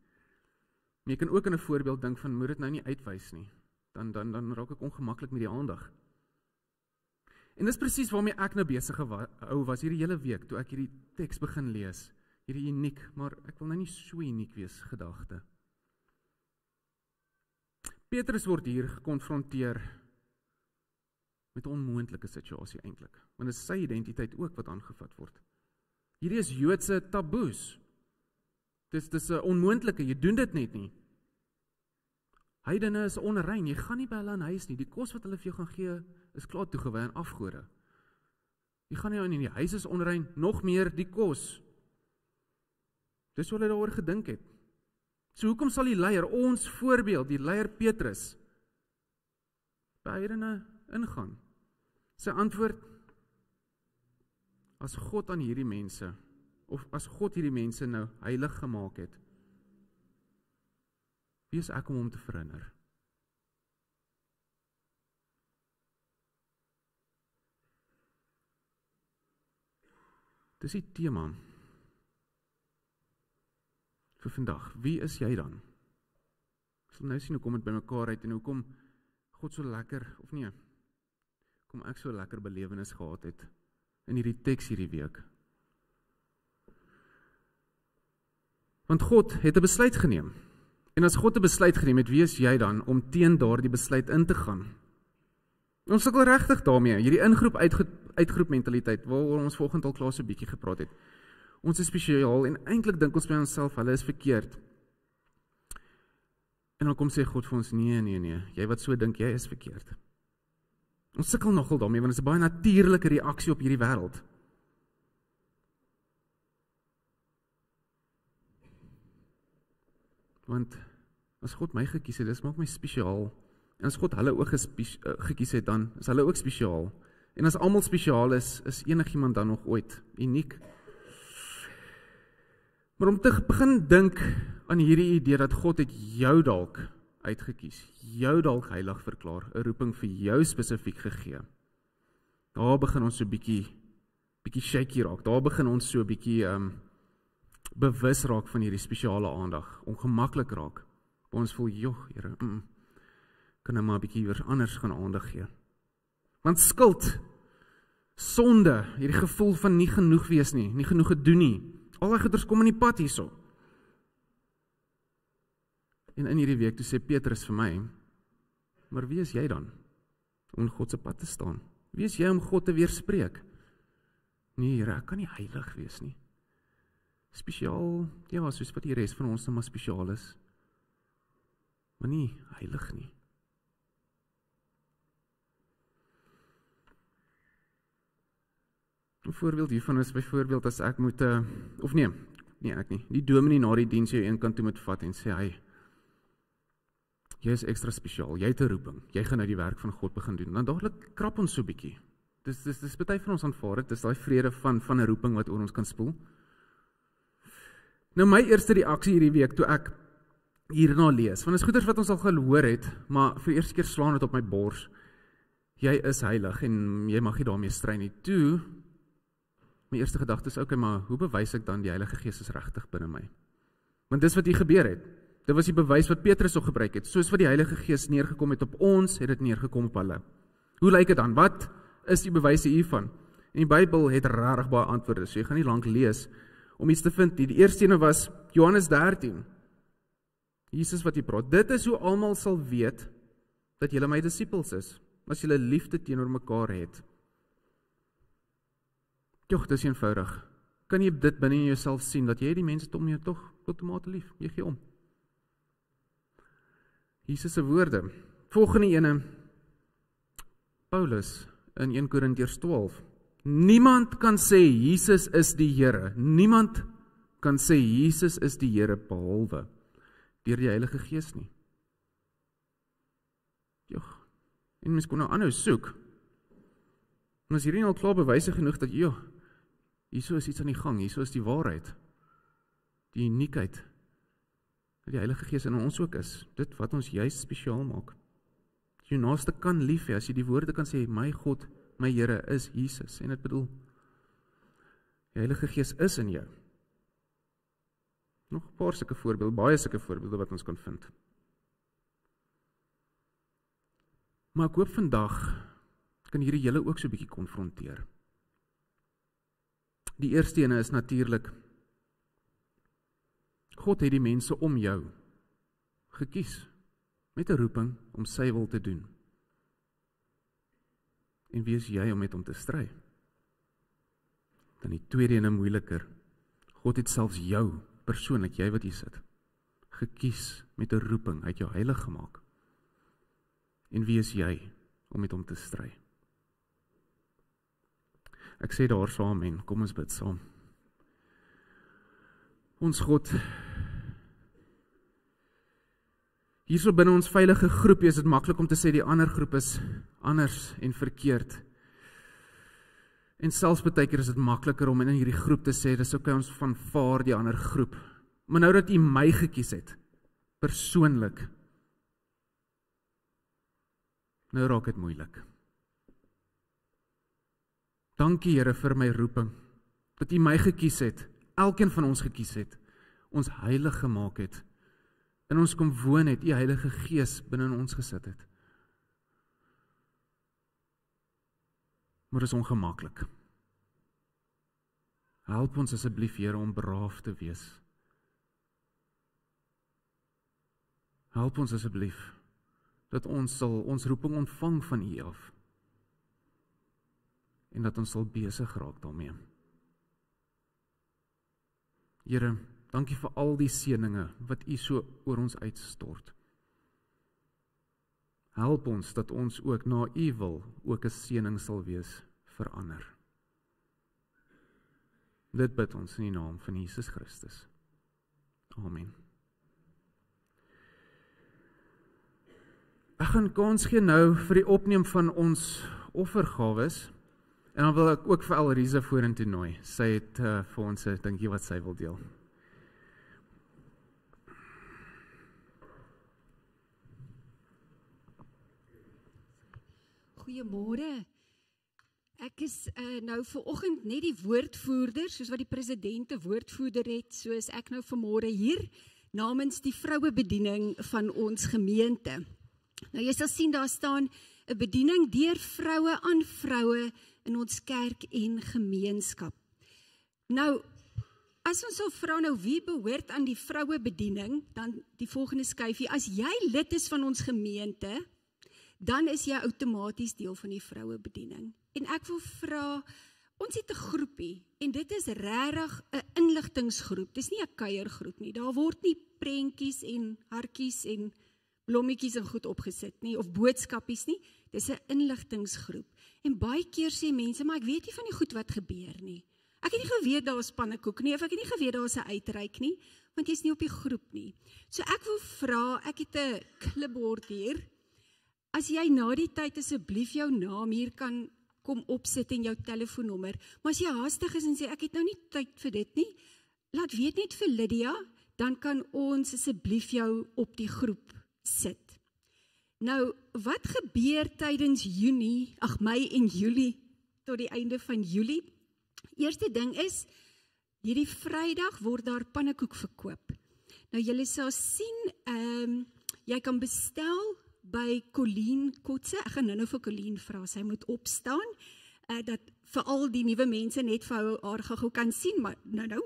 Maar jy kan ook aan 'n voorbeeld dink van, moet dit nou nie uitwys nie. Dan raak ek ongemaklik met die aandag. En dis presies waarmee ek nou besig gehou was hierdie hele week, toe ek hierdie teks begin lees. Hierdie uniek, maar ek wil nou nie so uniek wees, gedagte. Petrus word hier gekonfronteer met 'n onmoontlike situasie eintlik, want dit is sy identiteit ook wat aangevat word. Hierdie is Joodse taboes. Dis 'n onmoontlike, jy doen dit net nie. Heidene is onrein, jy gaan nie by hulle in huis nie, die kos wat hulle vir jou gaan gee, is klaar toegewy aan afgode. Jy gaan nie aan die huis is onrein, nog meer die kos. Dis hoe hulle daaroor gedink het. So hoekom sal die leier, ons voorbeeld, die leier Petrus, by heidene ingaan? Sy antwoord, as God aan hierdie mense, of as God hierdie mense nou heilig gemaak het, wie is ek om hom te verhinder? Dis die tema vir vandag. Wie is jy dan? Ek sal nou sien hoe kom dit by mekaar uit en hoekom God so lekker, of nee, kom ek so lekker belewenis gehad het in hierdie teks hierdie week. Want God het 'n besluit geneem. En as God 'n besluit geneem het, wie is jy dan om teen daardie besluit in te gaan? Ons sukkel regtig daarmee, hierdie ingroep uitgroep mentaliteit waaroor ons vanoggend al klaar so 'n bietjie gepraat het. Ons is spesiaal en eintlik dink ons by onsself, hulle is verkeerd. En dan kom sê God vir ons, nee, jy wat so dink, jy is verkeerd. Ons sukkel nogal daarmee, want dit is 'n baie natuurlike reaksie op hierdie wêreld. Want as God my gekies het, dis maak my spesiaal. En as God hulle ook gekies het, dan is hulle ook spesiaal. En as almal spesiaal is enigiemand dan nog ooit uniek. Maar om te begin dink aan hierdie idee dat God het jou dalk uitgekies, jou dalk heilig verklaar, 'n roeping vir jou spesifiek gegee. Daar begin ons so bietjie shaky raak. Daar begin ons so bietjie bewus raak van hierdie spesiale aandag, ongemaklik raak. Ons voel, Here, kan nou maar 'n bietjie weer anders gaan aandag gee. Want skuld, sonde, hierdie gevoel van nie genoeg wees nie genoeg gedoen nie. Al die goeders kom in die pad hierso. En in hierdie week toe sê Petrus vir my, maar wie is jy dan om God se pad te staan? Wie is jy om God te weerspreek? Nee, Here, ek kan nie heilig wees nie. Spesiaal, ja, soos wat die res van ons nou maar spesiaal is. Maar nie heilig nie. Een voorbeeld hiervan is byvoorbeeld as ek moet, of nee ek nie, die dominee na die diens jou een kant toe moet vat en sê, hy, jy is extra spesiaal, jy het 'n roeping, jy gaan nou die werk van God begin doen. Dan dadelik krap ons so bietjie. Dis party van ons aanvaar dit, dis daai vrede van 'n roeping wat oor ons kan spoel. Nou my eerste reaksie hierdie week toe ek hierna lees, want is goeders wat ons al gehoor het, maar vir die eerste keer slaan dit op my bors. Jy is heilig en jy mag nie daarmee stry nie. Toe my eerste gedagte is, okay, maar hoe bewys ek dan die Heilige Gees is regtig binne my? Want dis wat hier gebeur het. Dit was die bewys wat Petrus ook gebruik het. Soos wat die Heilige Gees neergekom het op ons, het dit neergekom op hulle. Hoe lyk dit dan? Wat is die bewyse hiervan? En die Bybel het regtig baie antwoorde, so jy gaan nie lank lees om iets te vind. Die eerste ene was Johannes 13. Jesus wat hier praat. Dit is hoe almal sal weet dat julle my disippels is, as julle liefde teenoor mekaar het. Jog, dis eenvoudig. Kan jy dit binne in jouself sien, dat jy die mense om jou tog totaal lief, jy gee om. Jesus se woorde. Volgende ene, Paulus in 1 Korintiërs 12. Niemand kan sê Jesus is die Here. Niemand kan sê Jesus is die Here behalwe deur die Heilige Gees nie. Jog. En mens kon nou aanhou soek. En as hierdie al klaar bewyse genoeg dat hierso is iets aan die gang, hierso is die waarheid, die uniekheid, dat die Heilige Gees in ons ook is, dit wat ons juist spesiaal maak. As jy naaste kan lief hê, as jy die woorde kan sê, my God, my Here is Jesus, en dit bedoel, die Heilige Gees is in jou. Nog 'n paar sulke voorbeelde, baie sulke voorbeelde wat ons kan vind. Maar ek hoop vandag kan hierdie julle ook so 'n bietjie konfronteer. Die eerste ene is natuurlik, God het die mense om jou gekies, met 'n roeping om sy wil te doen. En wie is jy om met hom te stry? Dan die tweede ene moeiliker, God het selfs jou, persoonlik, jy wat hier sit, gekies met 'n roeping, hy het jou heilig gemaak. En wie is jy om met hom te stry? Ek sê daar saam en kom ons bid saam. Ons God, hierso binne ons veilige groepie is dit maklik om te sê die ander groep is anders en verkeerd. En selfs baie keer is dit makliker om in hierdie groep te sê, dis okay, ons vanvaar die ander groep. Maar nou dat U my gekies het, persoonlik, nou raak dit moeilik. Dankie Here vir my roeping, dat U my gekies het, elkeen van ons gekies het, ons heilig gemaak het, in ons kom woon het, U Heilige Gees binne in ons gesit het. Maar dit is ongemaklik. Help ons asseblief Here om braaf te wees. Help ons asseblief, dat ons sal ons roeping ontvang van U af, en dat ons sal besig raak daarmee. Here, dankie vir al die seëninge wat U so oor ons uitstort. Help ons dat ons ook na U wil ook 'n seëning sal wees vir ander. Dit bid ons in die naam van Jesus Christus. Amen. Ek gaan kans gee nou vir die opneem van ons offergawes, en dan wil ek ook vir Elrize vorentoe nooi. Sy het vir ons 'n dingetjie wat sy wil deel. Goeiemôre. Ek is nou vanoggend net die woordvoerder, soos wat die president 'n woordvoerder het, soos ek nou vanmôre hier, namens die vrouebediening van ons gemeente. Nou jy sal sien, daar staan 'n bediening deur vroue aan vroue in ons kerk en gemeenskap. Nou, as ons sal vra nou wie behoort aan die vrouebediening, dan die volgende skyfie, as jy lid is van ons gemeente, dan is jy outomaties deel van die vrouebediening. En ek wil vra, ons het 'n groepie, en dit is regtig 'n inligtingsgroep, dis nie 'n kuiergroep nie, daar word nie prentjies en hartjies en blommetjies en goed opgesit nie, of boodskapies nie, dis 'n inligtingsgroep. En baie keer sê mense, maar ek weet nie van die goed wat gebeur nie. Ek het nie geweet daar is pannekoek nie, of ek het nie geweet daar is 'n uitreik nie, want jy's nie op die groep nie. So ek wil vra, ek het 'n klipbord hier, as jy na die tyd asseblief jou naam hier kan kom opsit en jou telefoonnommer, maar as jy haastig is en sê, ek het nou nie tyd vir dit nie, laat weet net vir Lydia, dan kan ons asseblief jou op die groep sit. Nou, wat gebeur tydens Mei en Julie, tot die einde van Julie? Eerste ding is, hierdie Vrydag word daar pannekoek verkoop. Nou, julle sal sien, jy kan bestel by Colleen Kotse. Ek gaan nou vir Colleen vra, sy moet opstaan, dat vir al die nuwe mense net vir haar gou kan sien, maar nou.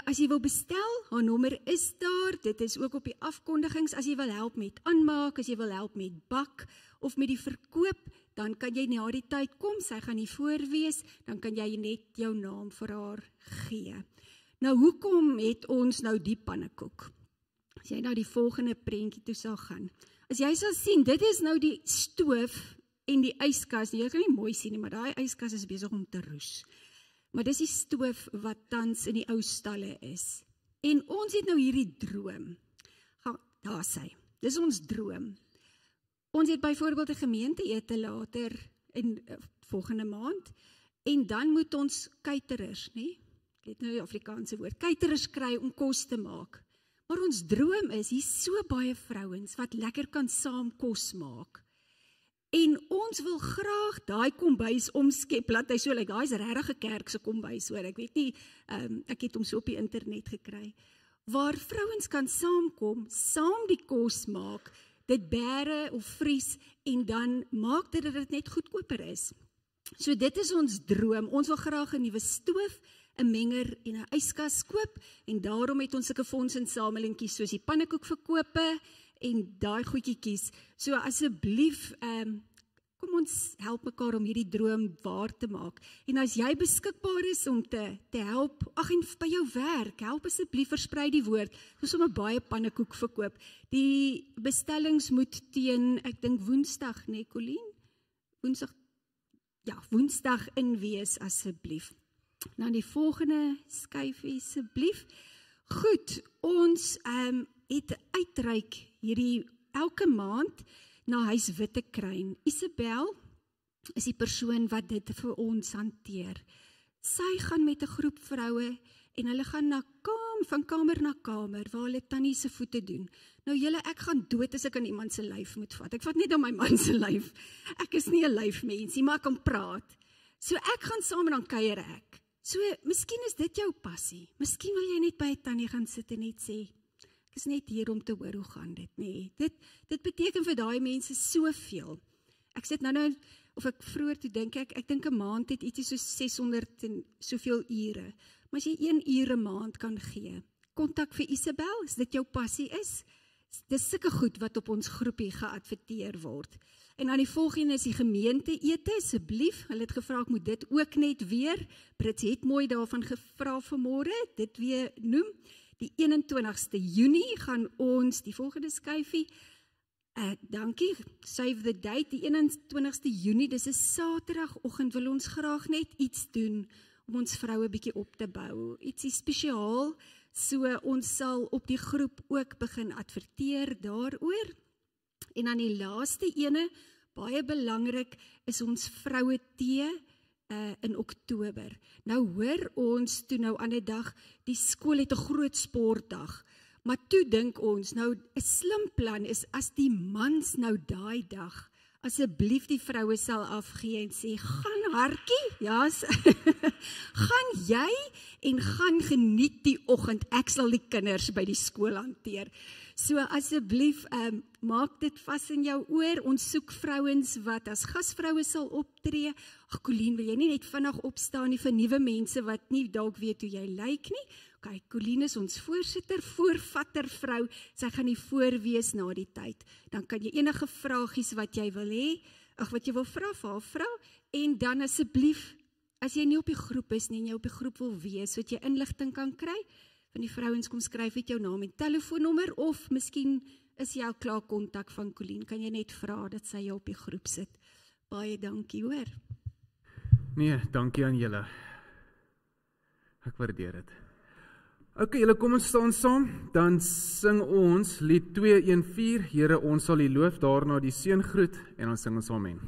As jy wil bestel, haar nommer is daar, dit is ook op die afkondigings, as jy wil help met aanmaak, as jy wil help met bak, of met die verkoop, dan kan jy na die tyd kom, sy gaan nie voorwees, dan kan jy net jou naam vir haar gee. Nou, hoekom het ons nou die pannekoek? As jy nou die volgende prentjie toe sal gaan. As jy sal sien, dit is nou die stoof en die yskas, jy kan nie mooi sien nie, maar daai yskas is besig om te roes. Maar dis die stoof wat tans in die ou stalle is. En ons het nou hierdie droom. Daar sy, dis ons droom. Ons het byvoorbeeld 'n gemeenteete later in volgende maand, en dan moet ons caterers, nee? Ek het nou die Afrikaanse woord, caterers kry om kos te maak. Maar ons droom is, hier so baie vrouens wat lekker kan saam kos maak. En ons wil graag daai kombuis omskep, laat hy so lyk, daai is regtig 'n kerk se kombuis, hoor, ek weet nie, ek het hom so op die internet gekry, waar vrouens kan saamkom, saam die kos maak, dit bære of vries, en dan maak dit dat dit net goedkoper is. So dit is ons droom, ons wil graag 'n nuwe stoof, 'n menger en 'n yskas koop, en daarom het ons sulke fondsinsamelingkies soos die pannekoekverkope, en daai goedjies. So asseblief, kom ons help mekaar om hierdie droom waar te maak. En as jy beskikbaar is om te help, en by jou werk, help asseblief, versprei die woord. Ons sommer baie pannekoek verkoop. Die bestellings moet teen, ek dink Woensdag, nee Colleen? Woensdag inwees asseblief. Nou die volgende skyfie asseblief. Goed, ons het uitreik hierdie elke maand na Huis Wittekruin. Isabel is die persoon wat dit vir ons hanteer. Sy gaan met 'n groep vroue en hulle gaan van kamer na kamer waar hulle tannie se voete doen. Nou julle, ek gaan dood as ek aan iemand se lyf moet vat. Ek vat net aan my man se lyf. Ek is nie 'n lyfmensie, maar ek kan praat. So ek gaan saam en dan kuier ek. So miskien is dit jou passie. Miskien wil jy net by 'n tannie gaan sit en net sê, ek is net hier om te hoor hoe gaan dit, nee. Dit beteken vir daai mense soveel. Ek sit nou, of ek vroeër toe dink ek dink 'n maand het ietsie so 600 en soveel ure. Maar as jy 1 uur 'n maand kan gee, kontak vir Isabel, as dit jou passie is. Dis sulke goed wat op ons groepie geadverteer word. En dan die volgende is die gemeente ete, asseblief. Hulle het gevra, ek moet dit ook net weer. Brits het mooi daarvan gevra vanmôre, dit weer noem. Die 21ste Junie gaan ons, die volgende skyfie, dankie, save the date, die 21ste Junie, dis 'n Saterdagoggend, wil ons graag net iets doen, om ons vroue bietjie op te bou, ietsie spesiaal, so ons sal op die groep ook begin adverteer daaroor. En dan die laaste ene, baie belangrik, is ons vroue tee, in Oktober. Nou hoor ons toe nou aan die dag, die skool het 'n groot sportdag, maar toe dink ons, nou 'n slim plan is, as die mans nou daai dag, asseblief die vroue sal afgee en sê, gaan hartjie, ja, gaan jy en gaan geniet die oggend, ek sal die kinders by die skool hanteer. So asseblief, maak dit vas in jou oor, ons soek vrouens wat as gasvroue sal optree. Ag Colleen, wil jy nie net vinnig opstaan nie vir nuwe mense wat nie dalk weet hoe jy lyk nie? Okay, Colleen is ons voorsitter, voorvatter vrou, sy gaan die voorwees na die tyd. Dan kan jy enige vragies wat jy wil hê, wat jy wil vra vir haar vrou, en dan asseblief, as jy nie op die groep is nie, en jy op die groep wil wees, sodat jy inligting kan kry, van die vrouens kom skryf het jou naam en telefoonnommer, of miskien is jy al klaar kontak van Colleen, kan jy net vra dat sy jou op die groep sit. Baie dankie, hoor. Nee, dankie aan julle. Ek waardeer dit. Ok, julle kom ons staan saam, dan sing ons lied 214, Here ons sal U loof, daarna die seëngroet, en dan sing ons amen.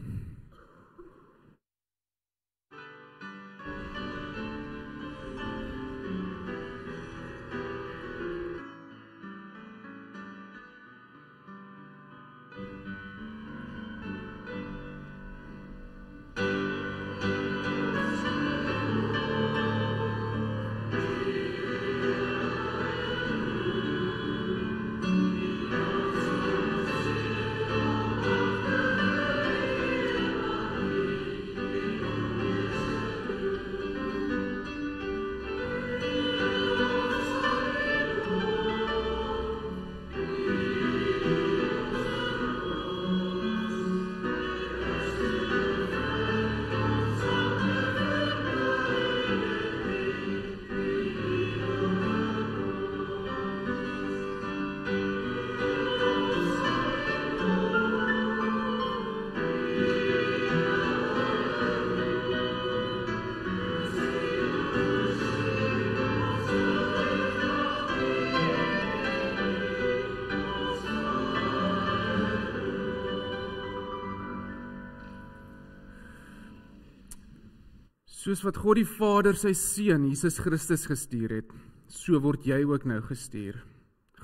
Soos wat God die Vader sy Seun, Jesus Christus gestuur het, so word jy ook nou gestuur.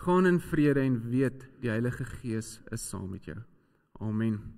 Gaan in vrede en weet die Heilige Gees is saam met jou. Amen.